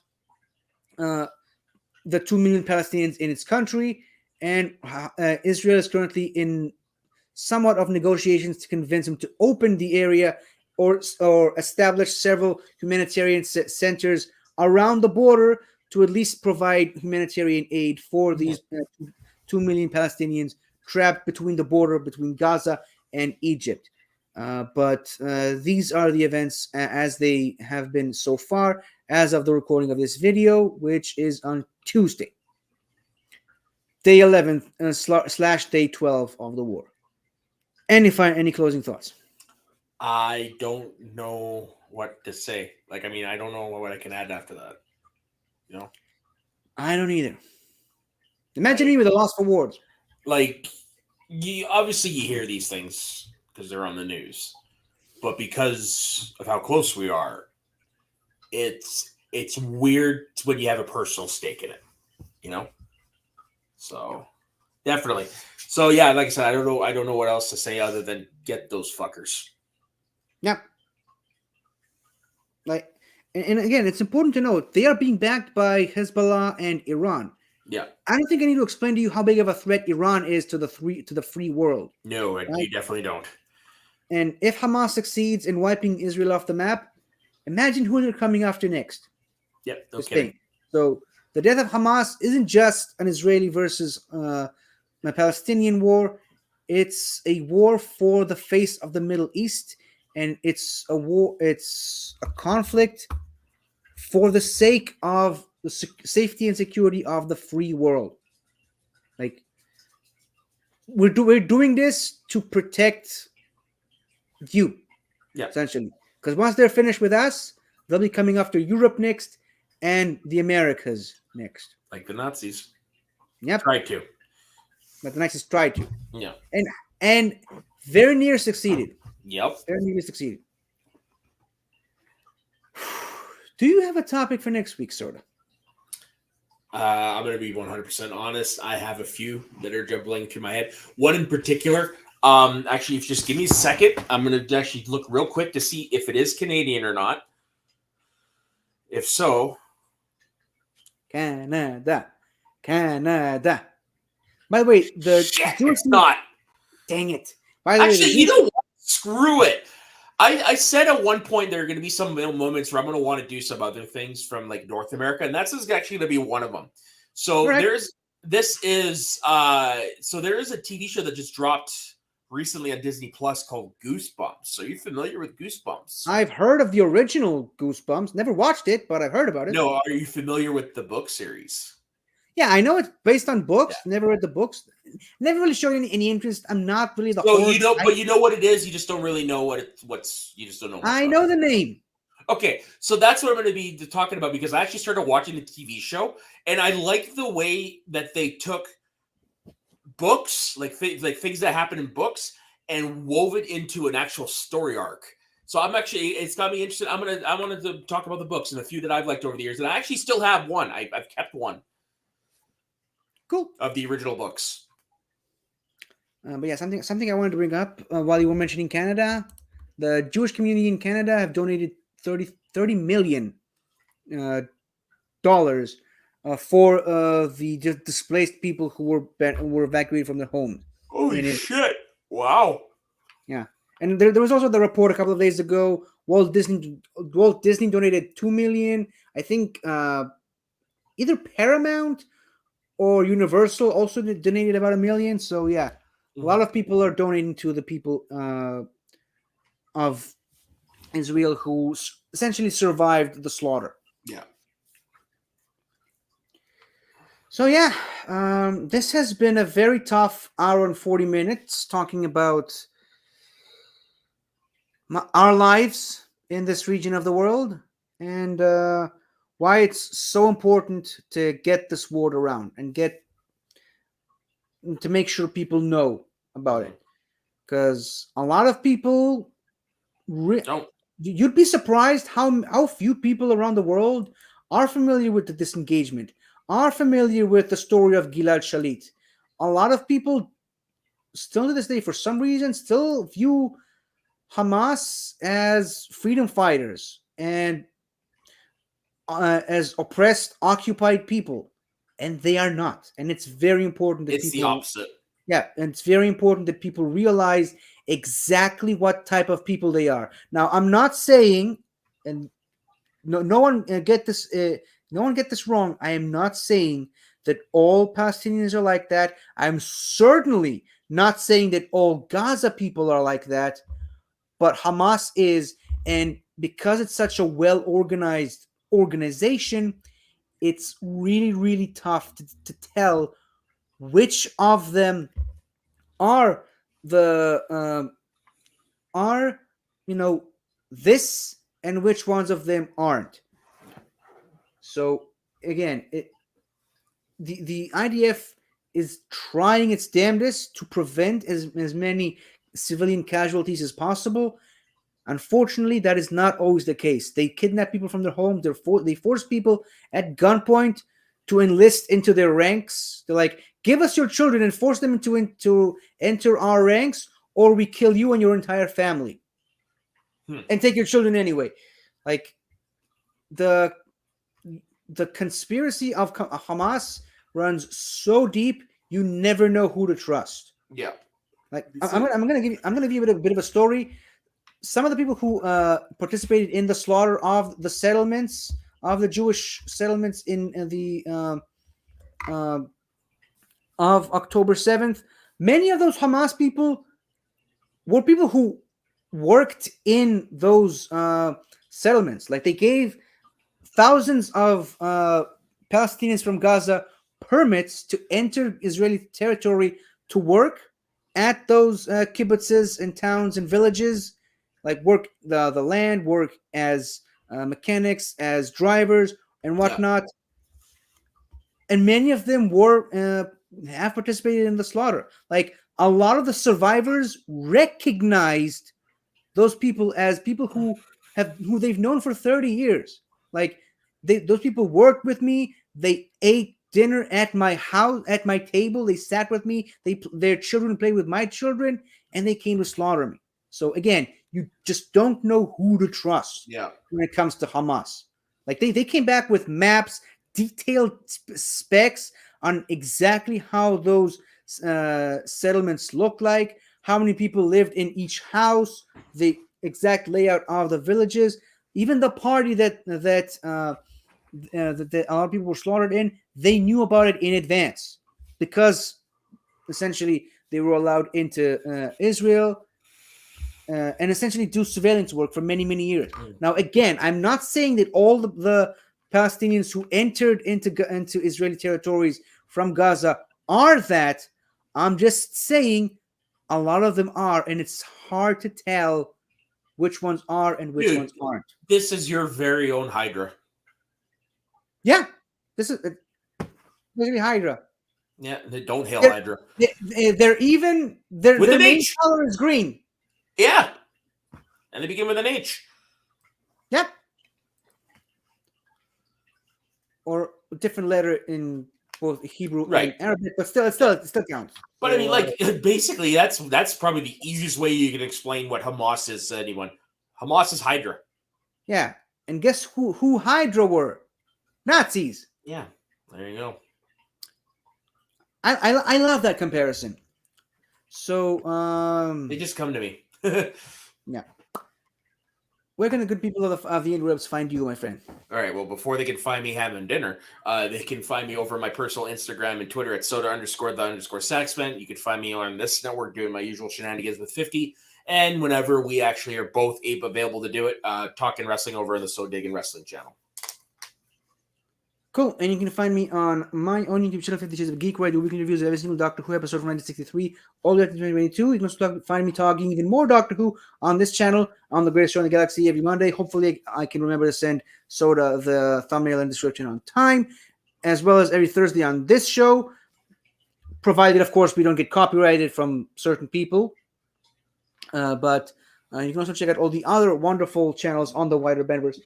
the 2 million Palestinians in its country, and Israel is currently in somewhat of negotiations to convince him to open the area or establish several humanitarian centers around the border to at least provide humanitarian aid for these 2 million Palestinians trapped between the border between Gaza and Egypt. But these are the events as they have been so far as of the recording of this video, which is on Tuesday, day 11 / day 12 of the war. Any closing thoughts? I don't know what to say. I don't know what I can add after that. I don't either. Imagine me with a loss for words. Obviously you hear these things because they're on the news, but because of how close we are, it's weird when you have a personal stake in it, So definitely. So yeah, like I said, I don't know what else to say other than get those fuckers. Yeah. And again, it's important to note they are being backed by Hezbollah and Iran. Yeah. I don't think I need to explain to you how big of a threat Iran is to the free world. No, right? You definitely don't. And if Hamas succeeds in wiping Israel off the map, imagine who they're coming after next. Yep, no kidding. So the death of Hamas isn't just an Israeli versus a Palestinian war. It's a war for the face of the Middle East, and it's a war. It's a conflict for the sake of the safety and security of the free world. We're doing this to protect you, essentially. Because once they're finished with us, they'll be coming after Europe next and the Americas next. Like the Nazis. Yep. Tried to. But the Nazis tried to. Yeah. And very near succeeded. Yep. Very nearly succeeded. Do you have a topic for next week, Sorta? I'm going to be 100% honest. I have a few that are jumbling through my head. One in particular. Actually, if you just give me a second, I'm going to actually look real quick to see if it is Canadian or not. If so, Canada. By the way, it's not. Dang it. By the actually, way, you know what? Screw it. I said at one point there are going to be some moments where I'm going to want to do some other things from North America, and that's actually going to be one of them. So correct. This is so there is a TV show that just dropped recently on Disney Plus called Goosebumps. Are you familiar with Goosebumps? I've heard of the original Goosebumps. Never watched it, but I've heard about it. No, are you familiar with the book series? Yeah, I know it's based on Yeah. books. Never read the books. Never really showed any interest. I'm not really the So horror you know, type. but you know what it is. You just don't really know what's. You just don't know much I about know it. the name. Okay, so that's what I'm going to be talking about because I actually started watching the TV show and I like the way that they took books, like things that happen in books, and wove it into an actual story arc. So I'm actually, it's got me interested. I wanted to talk about the books and a few that I've liked over the years, and I actually still have one. I've kept one Cool. of the original books. But yeah, something I wanted to bring up while you were mentioning Canada, the Jewish community in Canada have donated 30 million uh, dollars for the displaced people who were evacuated from their homes. Holy In it, shit! Wow. yeah, and there was also the report a couple of days ago. Walt Disney donated 2 million. I think either Paramount or Universal also donated about 1 million. So yeah, a lot Mhm. of people are donating to the people of Israel who essentially survived the slaughter. Yeah. So yeah, this has been a very tough hour and 40 minutes talking about our lives in this region of the world and why it's so important to get this word around and get to make sure people know about Mhm. it because a lot of people Don't. you'd be surprised how few people around the world are familiar with the disengagement, are familiar with the story of Gilad Shalit. A lot of people still to this day, for some reason, still view Hamas as freedom fighters and as oppressed, occupied people, and they are not. And it's very important that It's the people, opposite. yeah, and it's very important that people realize exactly what type of people they are. Now, I'm not saying, and no one no one get this wrong. I am not saying that all Palestinians are like that. I'm certainly not saying that all Gaza people are like that, but Hamas is, and because it's such a well organized organization, it's really really tough to tell which of them are the are you know this and which ones of them aren't. So again, the IDF is trying its damnedest to prevent as many civilian casualties as possible. Unfortunately, that is not always the case. They kidnap people from their homes. They force people at gunpoint to enlist into their ranks. They're like, "Give us your children and force them into enter our ranks, or we kill you and your entire family, Hmm. and take your children anyway." Like the the conspiracy of Hamas runs so deep, you never know who to trust. Yeah. Like It's a- I'm gonna give you a bit of a story. Some of the people who participated in the slaughter of the settlements of the Jewish settlements in the uh, of October 7th, many of those Hamas people were people who worked in those settlements. Like they gave thousands of Palestinians from Gaza permits to enter Israeli territory to work at those kibbutzes and towns and villages, like work the land, work as mechanics, as drivers, and yeah. whatnot. And many of them were have participated in the slaughter. Like a lot of the survivors recognized those people as people who they've known for 30 years. Like those people worked with me, they ate dinner at my house, at my table, they sat with me, their children played with my children, and they came to slaughter me. So again, you just don't know who to trust Yeah. when it comes to Hamas. Like they came back with maps, detailed specs on exactly how those settlements look like, how many people lived in each house, the exact layout of the villages, even the party that a lot of people were slaughtered in. They knew about it in advance. because essentially they were allowed into Israel and essentially do surveillance work for many, many years. Now, again, I'm not saying that all the Palestinians who entered into Israeli territories from Gaza are that. I'm just saying a lot of them are, and it's hard to tell which ones are and which Dude, ones aren't. this is your very own Hydra. Yeah, this is basically Hydra. Yeah, don't hail They're, Hydra. they're even their With an main H. color is green. Yeah. And they begin with an H. Yep. Or a different letter in both Hebrew Right. and Arabic, but still, it still counts. But I mean, like, basically, that's probably the easiest way you can explain what Hamas is to anyone. Hamas is Hydra. Yeah, and guess who Hydra were? Nazis. Yeah, there you go. I love that comparison. So They just come to me. yeah. Where can the good people of the interwebs find you, my friend? All right. Well, before they can find me having dinner, they can find me over my personal Instagram and Twitter at soda_the_saxman. You can find me on this network doing my usual shenanigans with 50. And whenever we actually are both available to do it, talking wrestling over on the So Diggin' Wrestling channel. Cool. And you can find me on my own YouTube channel, 50 Shades of Geek, where I do weekly reviews of every single Doctor Who episode from 1963 all the way up to 2022. You can also find me talking even more Doctor Who on this channel, on the greatest show in the galaxy every Monday. Hopefully, I can remember to send Soda the thumbnail and description on time, as well as every Thursday on this show, provided, of course, we don't get copyrighted from certain people. But you can also check out all the other wonderful channels on the wider Bandverse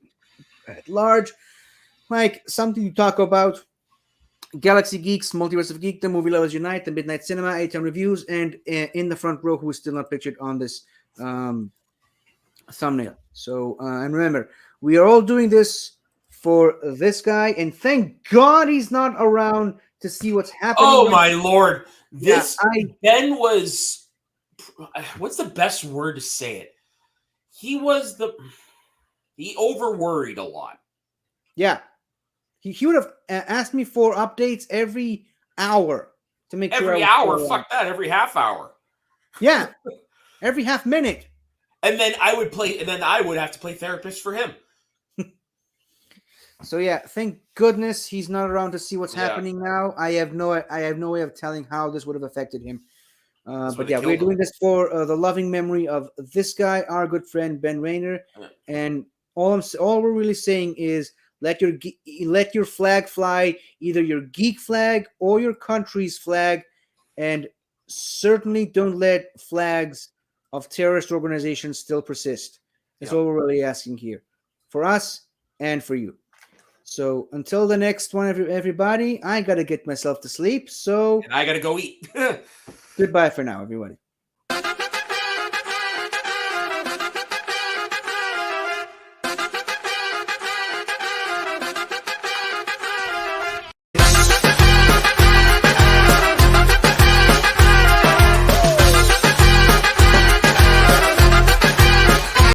at large. Like something to talk about, Galaxy Geeks, Multiverse of Geekdom, Movie Lovers Unite, The Midnight Cinema, 8-Time Reviews, and in the front row, who is still not pictured on this thumbnail. So, and remember, we are all doing this for this guy, and thank God he's not around to see what's happening. Oh, my Lord. This Yeah, Ben was, what's the best word to say it? He over-worried a lot. Yeah. He would have asked me for updates every hour to make sure. Every hour? Fuck that. Every half hour. Yeah. Every half minute. And then I would have to play therapist for him. So yeah, thank goodness he's not around to see what's happening now. I have no way of telling how this would have affected him. But yeah, we're doing this for the loving memory of this guy, our good friend Ben Rayner. And all we're really saying is let your flag fly, either your geek flag or your country's flag, and certainly don't let flags of terrorist organizations still persist. That's all we're really asking here, for us and for you. So until the next one, everybody, I gotta get myself to sleep. So and I gotta go eat. Goodbye for now, everybody.